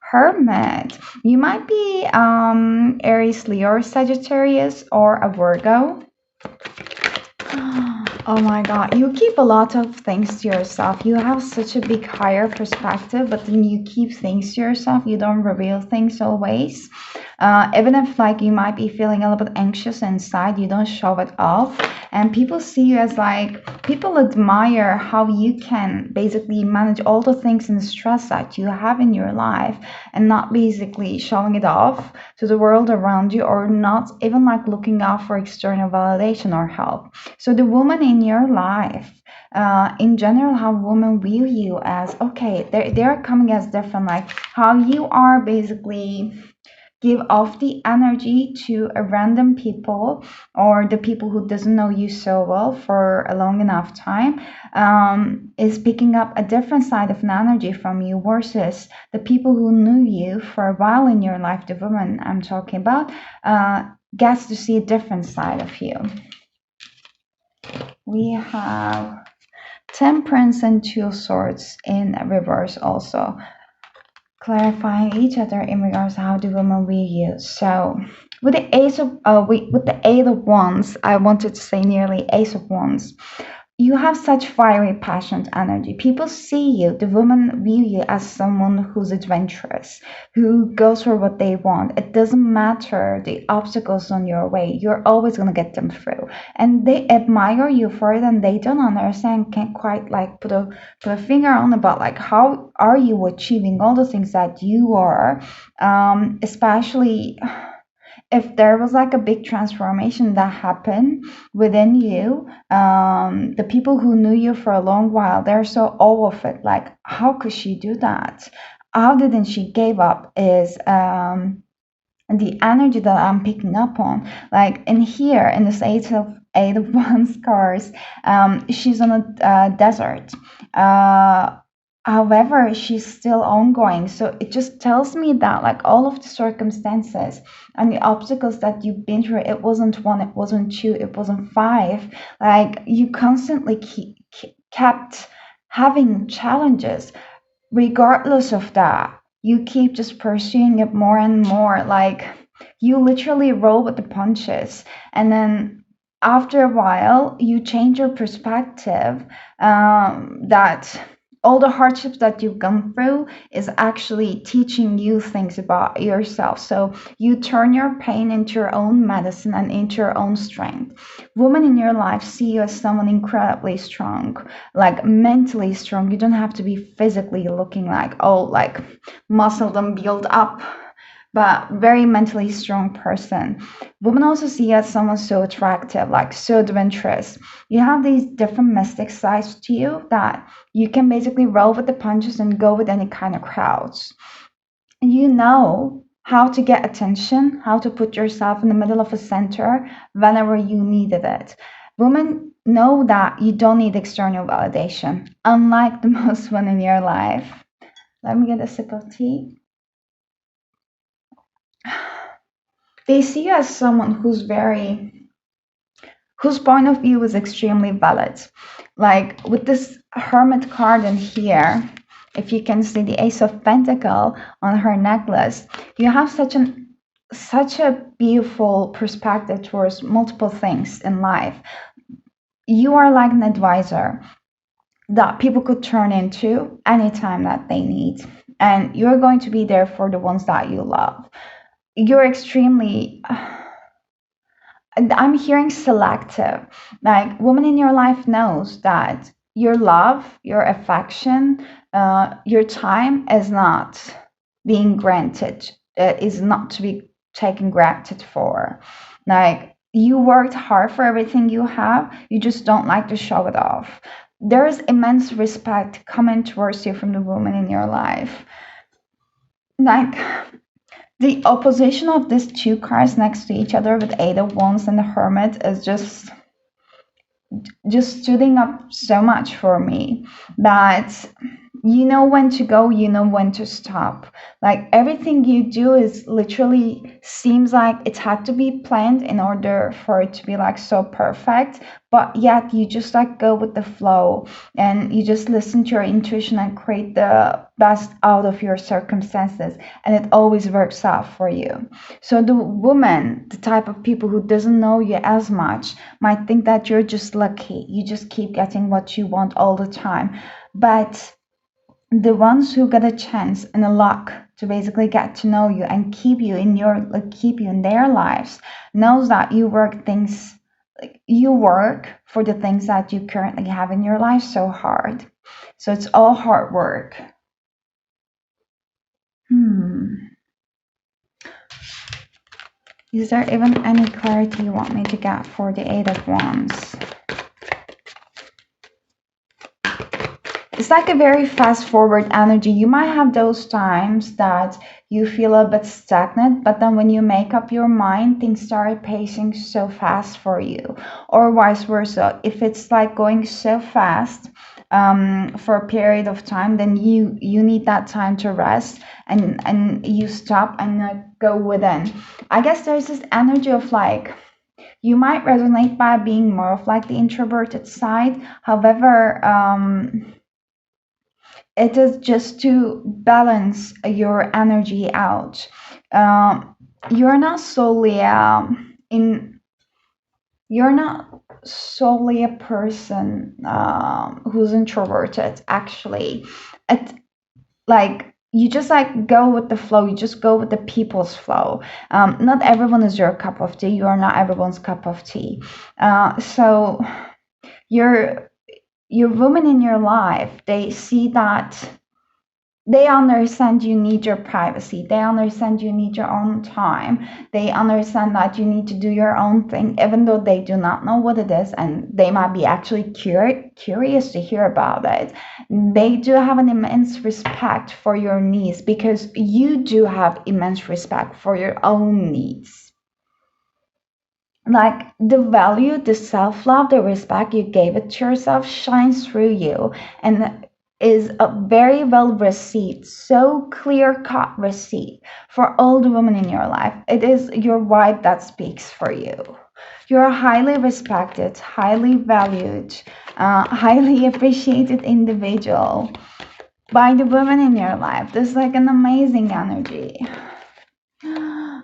Speaker 1: Hermit. You might be Aries, Leo, or Sagittarius, or a Virgo. Oh my god, you keep a lot of things to yourself. You have such a big higher perspective, but then you keep things to yourself. You don't reveal things always. Even if like you might be feeling a little bit anxious inside, you don't show it off, and people see you as like, people admire how you can basically manage all the things and the stress that you have in your life and not basically showing it off to the world around you, or not even like looking out for external validation or help. So the woman in your life, in general, how women view you as, okay, they're coming as different, like how you are basically give off the energy to a random people, or the people who doesn't know you so well for a long enough time, is picking up a different side of an energy from you, versus the people who knew you for a while in your life, the woman I'm talking about, gets to see a different side of you. We have Temperance and Two Swords in reverse also, clarifying each other in regards to how the woman we use. So with the with the Eight of Wands, I wanted to say nearly Ace of Wands. You have such fiery, passionate energy. People see you, the women view you as someone who's adventurous, who goes for what they want. It doesn't matter the obstacles on your way, you're always going to get them through. And they admire you for it, and they don't understand, can't quite like put a finger on about like how are you achieving all the things that you are, especially if there was like a big transformation that happened within you. The people who knew you for a long while, they're so awe of it, like how could she do that, how didn't she give up, is the energy that I'm picking up on. Like in here in this eight of wands cards, she's on a desert. However, she's still ongoing. So it just tells me that like all of the circumstances and the obstacles that you've been through, it wasn't one, it wasn't two, it wasn't five. Like you constantly kept having challenges. Regardless of that, you keep just pursuing it more and more. Like you literally roll with the punches, and then after a while you change your perspective, that all the hardships that you've gone through is actually teaching you things about yourself. So you turn your pain into your own medicine and into your own strength. Women in your life see you as someone incredibly strong, like mentally strong. You don't have to be physically looking like, oh, like muscled and built up, but very mentally strong person. Women also see you as someone so attractive, like so adventurous. You have these different mystic sides to you that you can basically roll with the punches and go with any kind of crowds. You know how to get attention, how to put yourself in the middle of a center whenever you needed it. Women know that you don't need external validation, unlike the most women in your life. Let me get a sip of tea. They see you as someone whose point of view is extremely valid. Like with this Hermit card in here, if you can see the Ace of Pentacle on her necklace, you have such a beautiful perspective towards multiple things in life. You are like an advisor that people could turn into anytime that they need, and you're going to be there for the ones that you love. You're extremely, I'm hearing selective. Like woman in your life knows that your love, your affection, your time is not being granted, is not to be taken granted for. Like you worked hard for everything you have, you just don't like to show it off. There is immense respect coming towards you from the woman in your life. Like the opposition of these two cards next to each other with Eight of Wands and the Hermit is just stooding up so much for me, that you know when to go, you know when to stop. Like everything you do is literally seems like it had to be planned in order for it to be like so perfect, but yet you just like go with the flow, and you just listen to your intuition and create the best out of your circumstances, and it always works out for you. So the woman, the type of people who doesn't know you as much, might think that you're just lucky, you just keep getting what you want all the time. But the ones who get a chance and a luck to basically get to know you and keep you in your like keep you in their lives knows that you work things like you work for the things that you currently have in your life so hard. So it's all hard work. Hmm. Is there even any clarity you want me to get for the Eight of Wands? It's like a very fast forward energy. You might have those times that you feel a bit stagnant, but then when you make up your mind, things start pacing so fast for you, or vice versa. If it's like going so fast for a period of time, then you need that time to rest and you stop and go within. I guess there's this energy of like you might resonate by being more of like the introverted side. However, it is just to balance your energy out. Um, you're not solely in. You're not solely a person who's introverted. Actually, it like you just like go with the flow. You just go with the people's flow. Not everyone is your cup of tea. You are not everyone's cup of tea. So your your women in your life, they see that they understand you need your privacy. They understand you need your own time. They understand that you need to do your own thing, even though they do not know what it is and they might be actually curious to hear about it. They do have an immense respect for your needs because you do have immense respect for your own needs. Like the value, the self love, the respect you gave it to yourself shines through you and is a very well received, so clear cut receipt for all the women in your life. It is your vibe that speaks for you. You're a highly respected, highly valued, highly appreciated individual by the women in your life. There's like an amazing energy.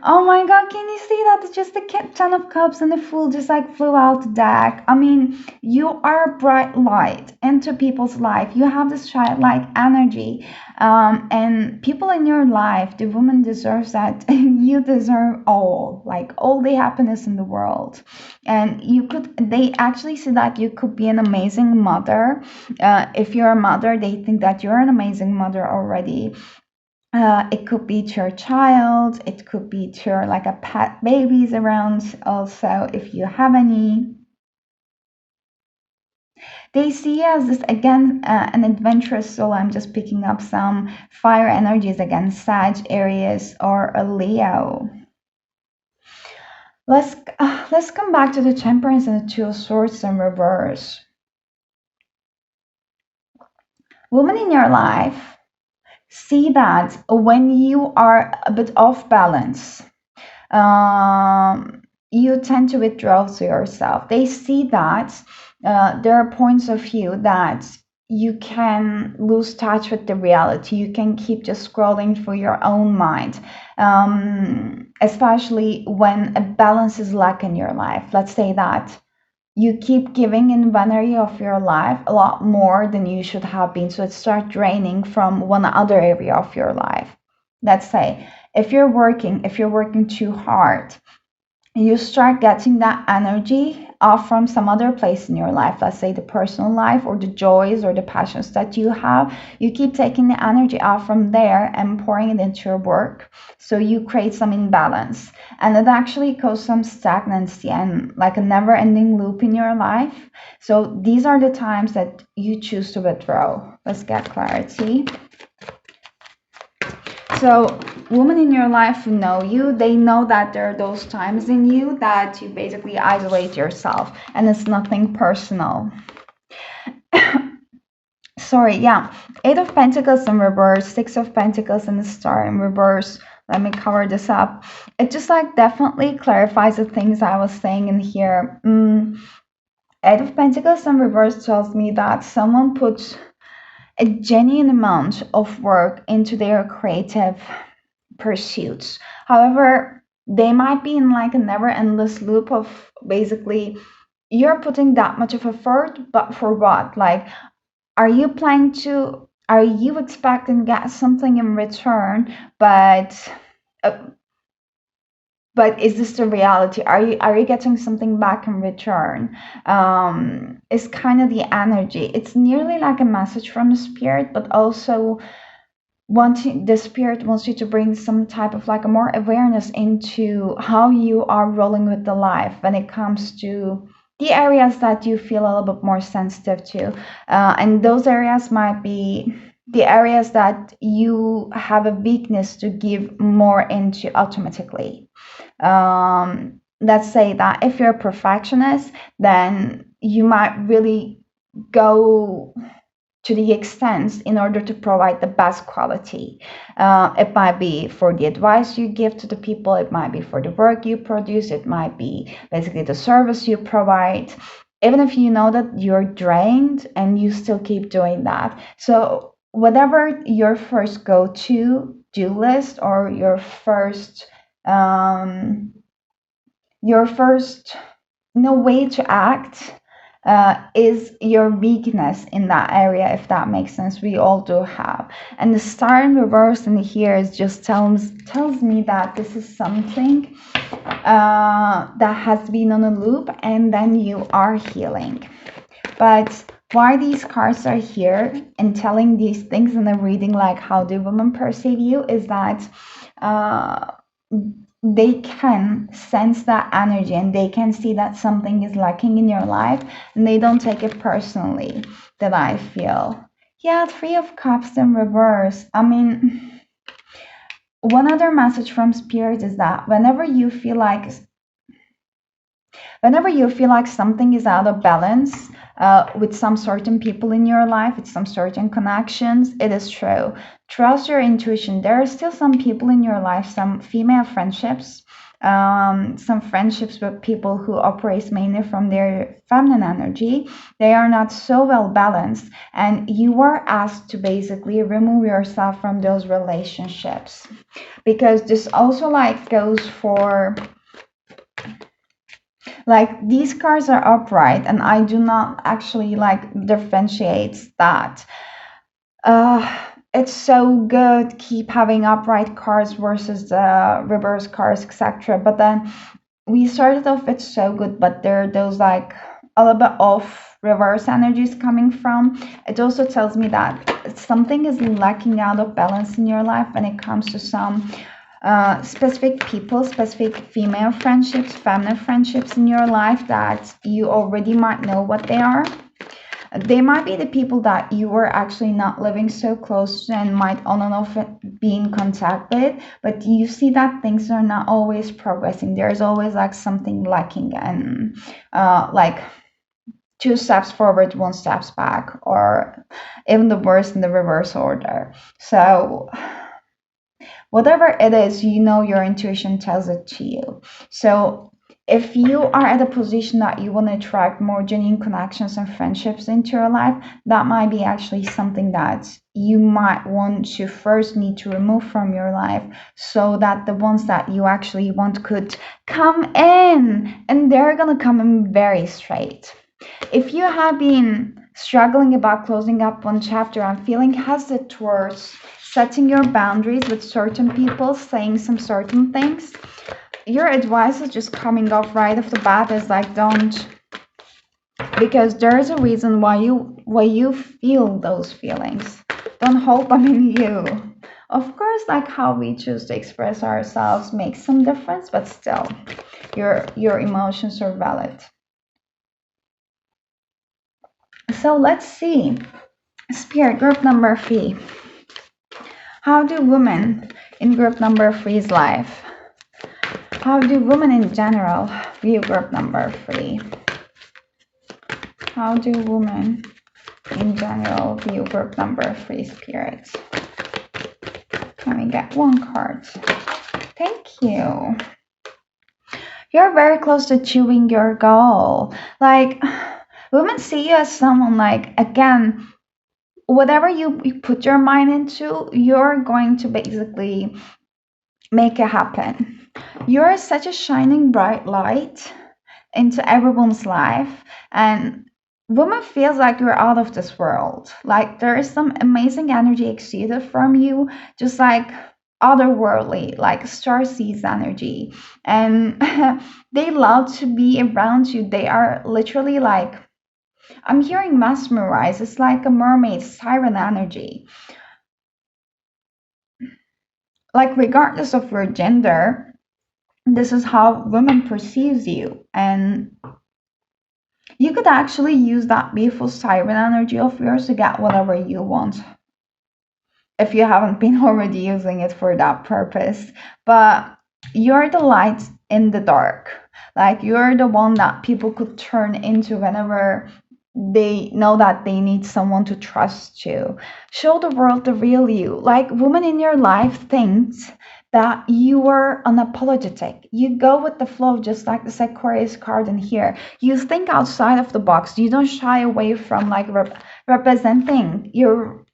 Speaker 1: Oh my god, can you see that? It's just the Ten of Cups and the Fool just like flew out the deck. I mean, you are a bright light into people's life. You have this childlike energy. And people in your life, the woman deserves that. You deserve all, like all the happiness in the world. And they actually see that you could be an amazing mother. If you're a mother, they think that you're an amazing mother already. It could be to your child, it could be to your, like a pet babies around also if you have any. They see you as this again an adventurous soul. I'm just picking up some fire energies again, Sag, Aries, or a Leo. Let's come back to the Temperance and the Two of Swords in reverse. Woman in your life, see that when you are a bit off balance, you tend to withdraw to yourself. They see that there are points of view that you can lose touch with the reality. You can keep just scrolling through your own mind, especially when a balance is lacking in your life. Let's say that you keep giving in one area of your life a lot more than you should have been, so it starts draining from one other area of your life. Let's say if you're working too hard, you start getting that energy off from some other place in your life, let's say the personal life or the joys or the passions that you have. You keep taking the energy off from there and pouring it into your work, so you create some imbalance, and it actually causes some stagnancy and like a never ending loop in your life. So these are the times that you choose to withdraw. Let's get clarity. So, women in your life who know you, they know that there are those times in you that you basically isolate yourself and it's nothing personal. Sorry, yeah. Eight of Pentacles in reverse, Six of Pentacles and the Star in reverse. Let me cover this up. It just like definitely clarifies the things I was saying in here. Eight of Pentacles in reverse tells me that someone puts a genuine amount of work into their creative pursuits. However, they might be in like a never endless loop of basically you're putting that much of effort, but for what? Like, are you planning to are you expecting to get something in return, uh, but is this the reality? Are you getting something back in return? It's kind of the energy. It's nearly like a message from the spirit, but also wanting the spirit wants you to bring some type of like a more awareness into how you are rolling with the life when it comes to the areas that you feel a little bit more sensitive to, and those areas might be the areas that you have a weakness to give more into automatically. Let's say that if you're a perfectionist, then you might really go to the extent in order to provide the best quality. It might be for the advice you give to the people, it might be for the work you produce, it might be basically the service you provide. Even if you know that you're drained and you still keep doing that. So, whatever your first go to do list or your first no way to act is your weakness in that area, if that makes sense. We all do have, and the star in reverse in here is just tells me that this is something that has been on a loop, and then you are healing. But why these cards are here and telling these things in the reading, like how do women perceive you, is that uh, they can sense that energy and they can see that something is lacking in your life, and they don't take it personally, that I feel. Yeah, Three of Cups in reverse. I mean, one other message from Spirit is that whenever you feel like something is out of balance with some certain people in your life, with some certain connections, it is true. Trust your intuition. There are still some people in your life, some female friendships, some friendships with people who operate mainly from their feminine energy. They are not so well balanced, and you are asked to basically remove yourself from those relationships, because this also like goes for, like, these cards are upright and I do not actually like differentiate that. uh it's so good keep having upright cards versus the reverse cards, etc. But then we started off with so good, but there are those like a little bit off reverse energies coming from. It also tells me that something is lacking out of balance in your life when it comes to some specific people, specific female friendships, feminine friendships in your life that you already might know what they are. They might be the people that you were actually not living so close to and might on and off be in contact with, but you see that things are not always progressing. There's always like something lacking, and like two steps forward, one steps back, or even the worst in the reverse order. So whatever it is, you know your intuition tells it to you. So if you are at a position that you want to attract more genuine connections and friendships into your life, that might be actually something that you might want to first need to remove from your life, so that the ones that you actually want could come in, and they're gonna come in very straight. If you have been struggling about closing up one chapter and feeling hesitant towards setting your boundaries with certain people, saying some certain things, your advice is just coming off right off the bat is like, don't, because there is a reason why you feel those feelings. Don't hold them in you. Of course, like how we choose to express ourselves makes some difference, but still, your emotions are valid. So let's see. Spirit group number 3. How do women in group number three's life? How do women in general view group number 3? How do women in general view group number 3, spirits? Let me get one card. Thank you. You're very close to achieving your goal. Like, women see you as someone, like, again, whatever you put your mind into, you're going to basically make it happen. You're such a shining bright light into everyone's life, and woman feels like you're out of this world. Like there is some amazing energy exuded from you, just like otherworldly, like star seeds energy. And they love to be around you. They are literally like, I'm hearing mesmerized. It's like a mermaid siren energy. Like regardless of your gender, this is how women perceives you. And you could actually use that beautiful siren energy of yours to get whatever you want if you haven't been already using it for that purpose. But you're the light in the dark. Like you're the one that people could turn into whenever they know that they need someone to trust you. Show the world the real you. Like women in your life thinks that you are unapologetic. You go with the flow, just like the Aquarius card in here. You think outside of the box. You don't shy away from like representing your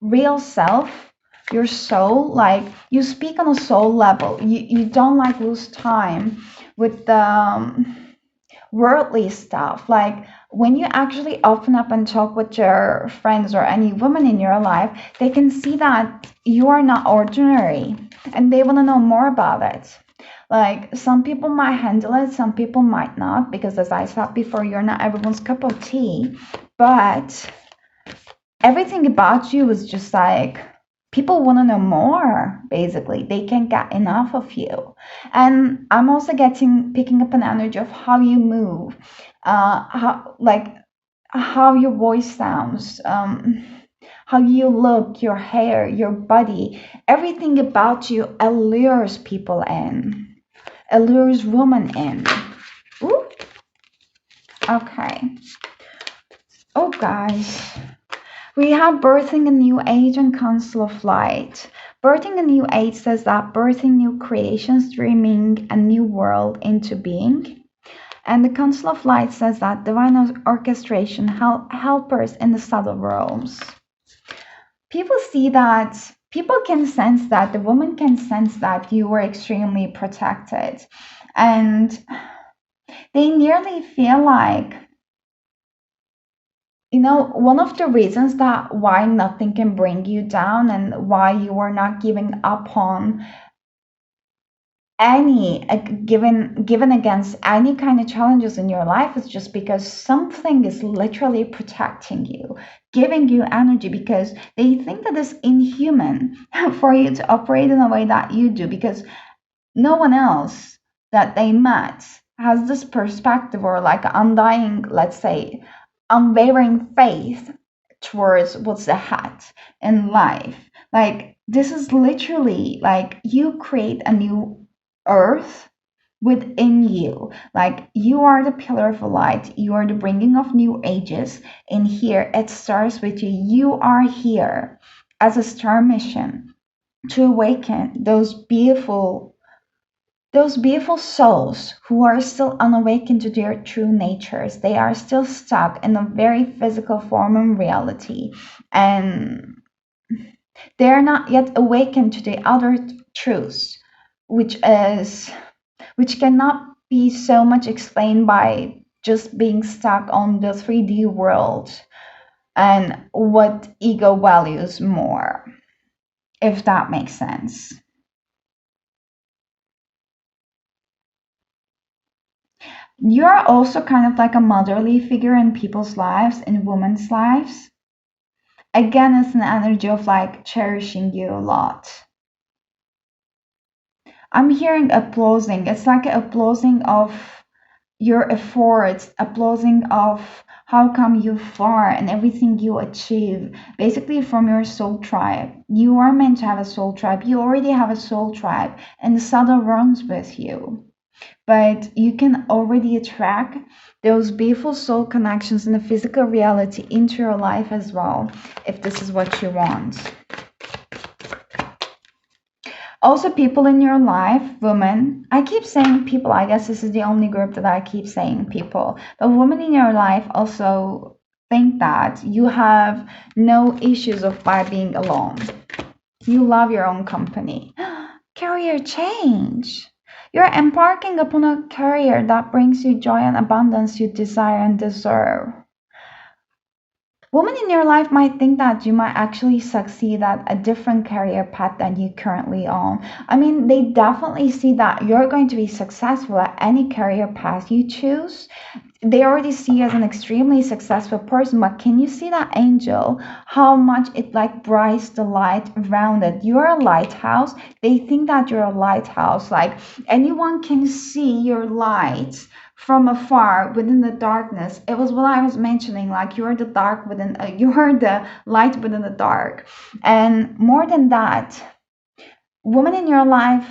Speaker 1: real self, your soul. Like you speak on a soul level. You don't like lose time with the worldly stuff. Like when you actually open up and talk with your friends or any woman in your life, they can see that you are not ordinary and they want to know more about it. Like some people might handle it, some people might not, because as I said before, you're not everyone's cup of tea. But everything about you is just like people want to know more. Basically they can't get enough of you. And I'm also getting picking up an energy of how you move, how like how your voice sounds, how you look, your hair, your body, everything about you allures people in, allures women in. Ooh, okay. Oh guys, we have birthing a new age and council of light. Birthing a new age says that birthing new creations, dreaming a new world into being. And the council of light says that divine orchestration, helpers in the subtle realms. People see that, people can sense that, the woman can sense that you were extremely protected. And they nearly feel like, one of the reasons that why nothing can bring you down and why you are not giving up on any given against any kind of challenges in your life is just because something is literally protecting you, giving you energy, because they think that it's inhuman for you to operate in a way that you do, because no one else that they met has this perspective or like undying, let's say, unwavering faith towards what's ahead in life. Like this is literally like you create a new earth within you. Like you are the pillar of light, you are the bringing of new ages. In here it starts with you. You are here as a star mission to awaken those beautiful souls who are still unawakened to their true natures. They are still stuck in a very physical form and reality. And they are not yet awakened to the other truths, which is which cannot be so much explained by just being stuck on the 3D world and what ego values more, if that makes sense. You're also kind of like a motherly figure in people's lives, in women's lives. Again, it's an energy of like cherishing you a lot. I'm hearing applauding. It's like applauding of your efforts, applauding of how come you far and everything you achieve. Basically, from your soul tribe. You are meant to have a soul tribe. You already have a soul tribe, and the subtle runs with you. But you can already attract those beautiful soul connections in the physical reality into your life as well, if this is what you want. Also, people in your life, women, I keep saying people, I guess this is the only group that I keep saying people, but women in your life also think that you have no issues of by being alone. You love your own company. Career change. You're embarking upon a career that brings you joy and abundance you desire and deserve. Women in your life might think that you might actually succeed at a different career path than you currently own. I mean, they definitely see that you're going to be successful at any career path you choose. They already see you as an extremely successful person, but can you see that angel, how much it like brights the light around it? You're a lighthouse. They think that you're a lighthouse, like anyone can see your light from afar within the darkness. It was what I was mentioning, like you're the dark within you're the light within the dark. And more than that, women in your life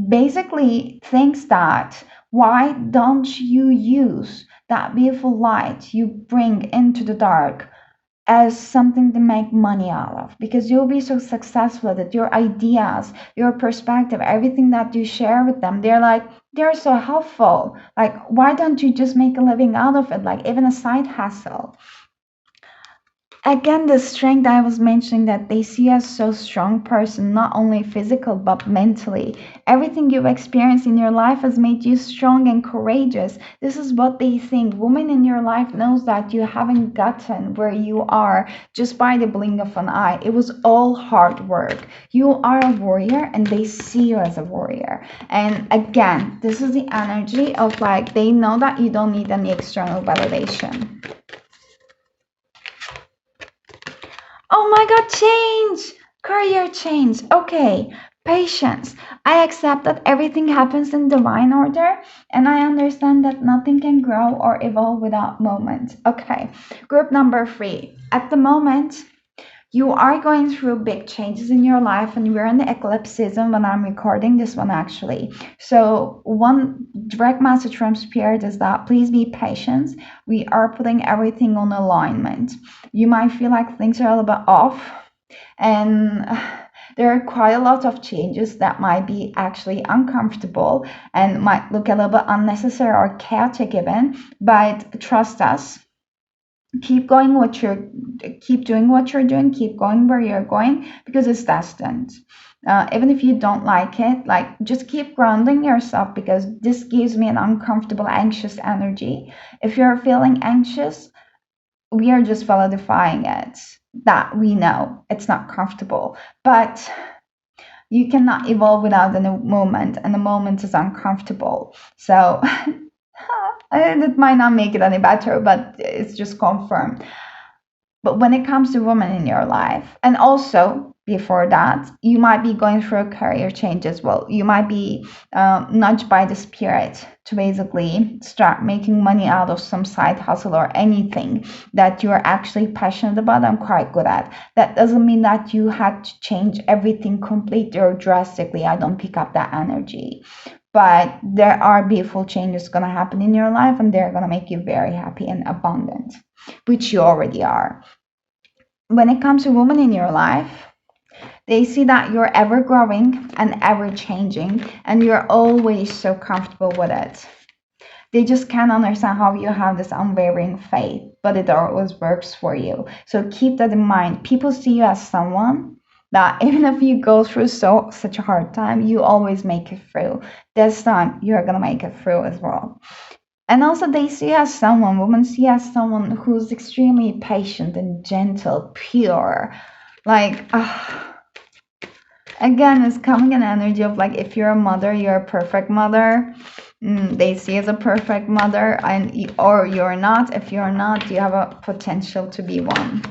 Speaker 1: basically thinks that why don't you use that beautiful light you bring into the dark as something to make money out of, because you'll be so successful that your ideas, your perspective, everything that you share with them, they're like, they're so helpful, like why don't you just make a living out of it, like even a side hustle. Again, the strength I was mentioning, that they see us so strong person, not only physical but mentally. Everything you've experienced in your life has made you strong and courageous. This is what they think. Women in your life knows that you haven't gotten where you are just by the blink of an eye. It was all hard work. You are a warrior and they see you as a warrior. And again, this is the energy of like they know that you don't need any external validation. Oh my God, change! Career change. Okay, patience. I accept that everything happens in divine order, and I understand that nothing can grow or evolve without moment. Okay, group number 3. At the moment, you are going through big changes in your life, and we're in the eclipse season when I'm recording this one actually. So one direct message from spirit is that please be patient. We are putting everything on alignment. You might feel like things are a little bit off, and there are quite a lot of changes that might be actually uncomfortable and might look a little bit unnecessary or chaotic even, but trust us, keep going what you're keep doing what you're doing, keep going where you're going, because it's destined. Even if you don't like it, like just keep grounding yourself, because this gives me an uncomfortable anxious energy. If you're feeling anxious, we are just validifying it, that we know it's not comfortable, but you cannot evolve without a moment, and the moment is uncomfortable. So and it might not make it any better, but it's just confirmed. But when it comes to women in your life, and also before that, you might be going through a career change as well. You might be nudged by the spirit to basically start making money out of some side hustle or anything that you're actually passionate about and quite good at. That doesn't mean that you had to change everything completely or drastically. I don't pick up that energy. But there are beautiful changes going to happen in your life, and they're going to make you very happy and abundant, which you already are. When it comes to women in your life, they see that you're ever growing and ever changing, and you're always so comfortable with it. They just can't understand how you have this unwavering faith, but it always works for you. So keep that in mind. People see you as someone that even if you go through such a hard time, you always make it through. This time you're gonna make it through as well. And also they see as someone, women see as someone who's extremely patient and gentle, pure. Like, again, it's coming an energy of like, if you're a mother, you're a perfect mother. They see as a perfect mother, and or you're not. If you're not, you have a potential to be one.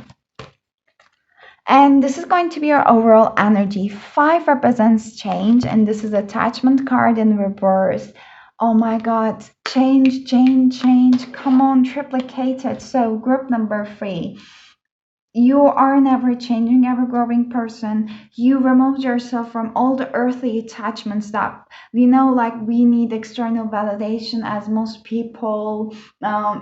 Speaker 1: And this is going to be your overall energy. 5 represents change, and this is attachment card in reverse. Oh my God, change, change, change. Come on, triplicate it. So group number 3. You are an ever changing, ever growing person. You remove yourself from all the earthly attachments that we know, like we need external validation as most people.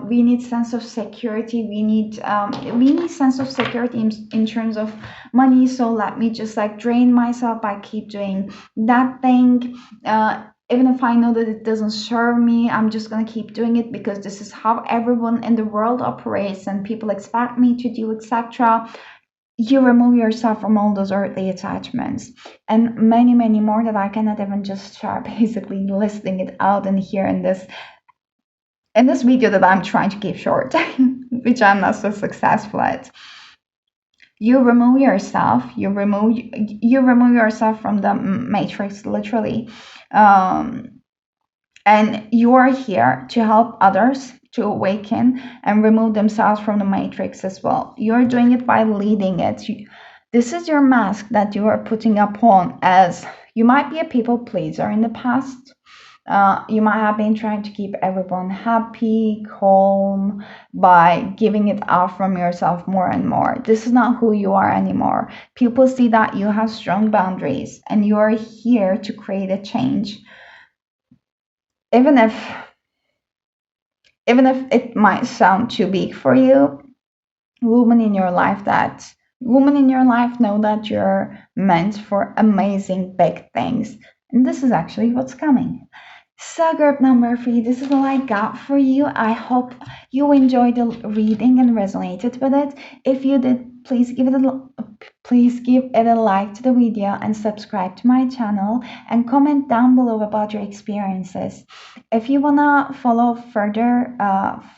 Speaker 1: We need sense of security. We need sense of security in terms of money. So let me just like drain myself by keep doing that thing. Even if I know that it doesn't serve me, I'm just going to keep doing it because this is how everyone in the world operates and people expect me to do, etc. You remove yourself from all those earthly attachments and many, many more that I cannot even just start basically listing it out in here in this video that I'm trying to keep short. which I'm not so successful at. You remove yourself from the matrix, literally. um, and you are here to help others to awaken and remove themselves from the matrix as well. You're doing it by leading it. This is your mask that you are putting upon, as you might be a people pleaser in the past. You might have been trying to keep everyone happy, calm, by giving it out from yourself more and more. This is not who you are anymore. People see that you have strong boundaries and you are here to create a change. Even if even if it might sound too big for you, women in your life that women in your life know that you're meant for amazing big things. And this is actually what's coming. So, group number three, this is all I got for you. I hope you enjoyed the reading and resonated with it. If you did, please give it a like to the video and subscribe to my channel and comment down below about your experiences. If you wanna follow further,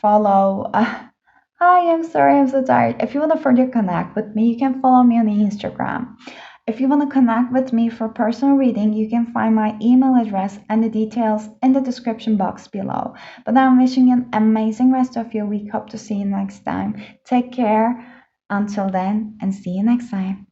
Speaker 1: follow. Hi, I'm sorry, I'm so tired. If you wanna further connect with me, you can follow me on Instagram. If you want to connect with me for personal reading, you can find my email address and the details in the description box below. But I'm wishing you an amazing rest of your week. Hope to see you next time. Take care. Until then, and see you next time.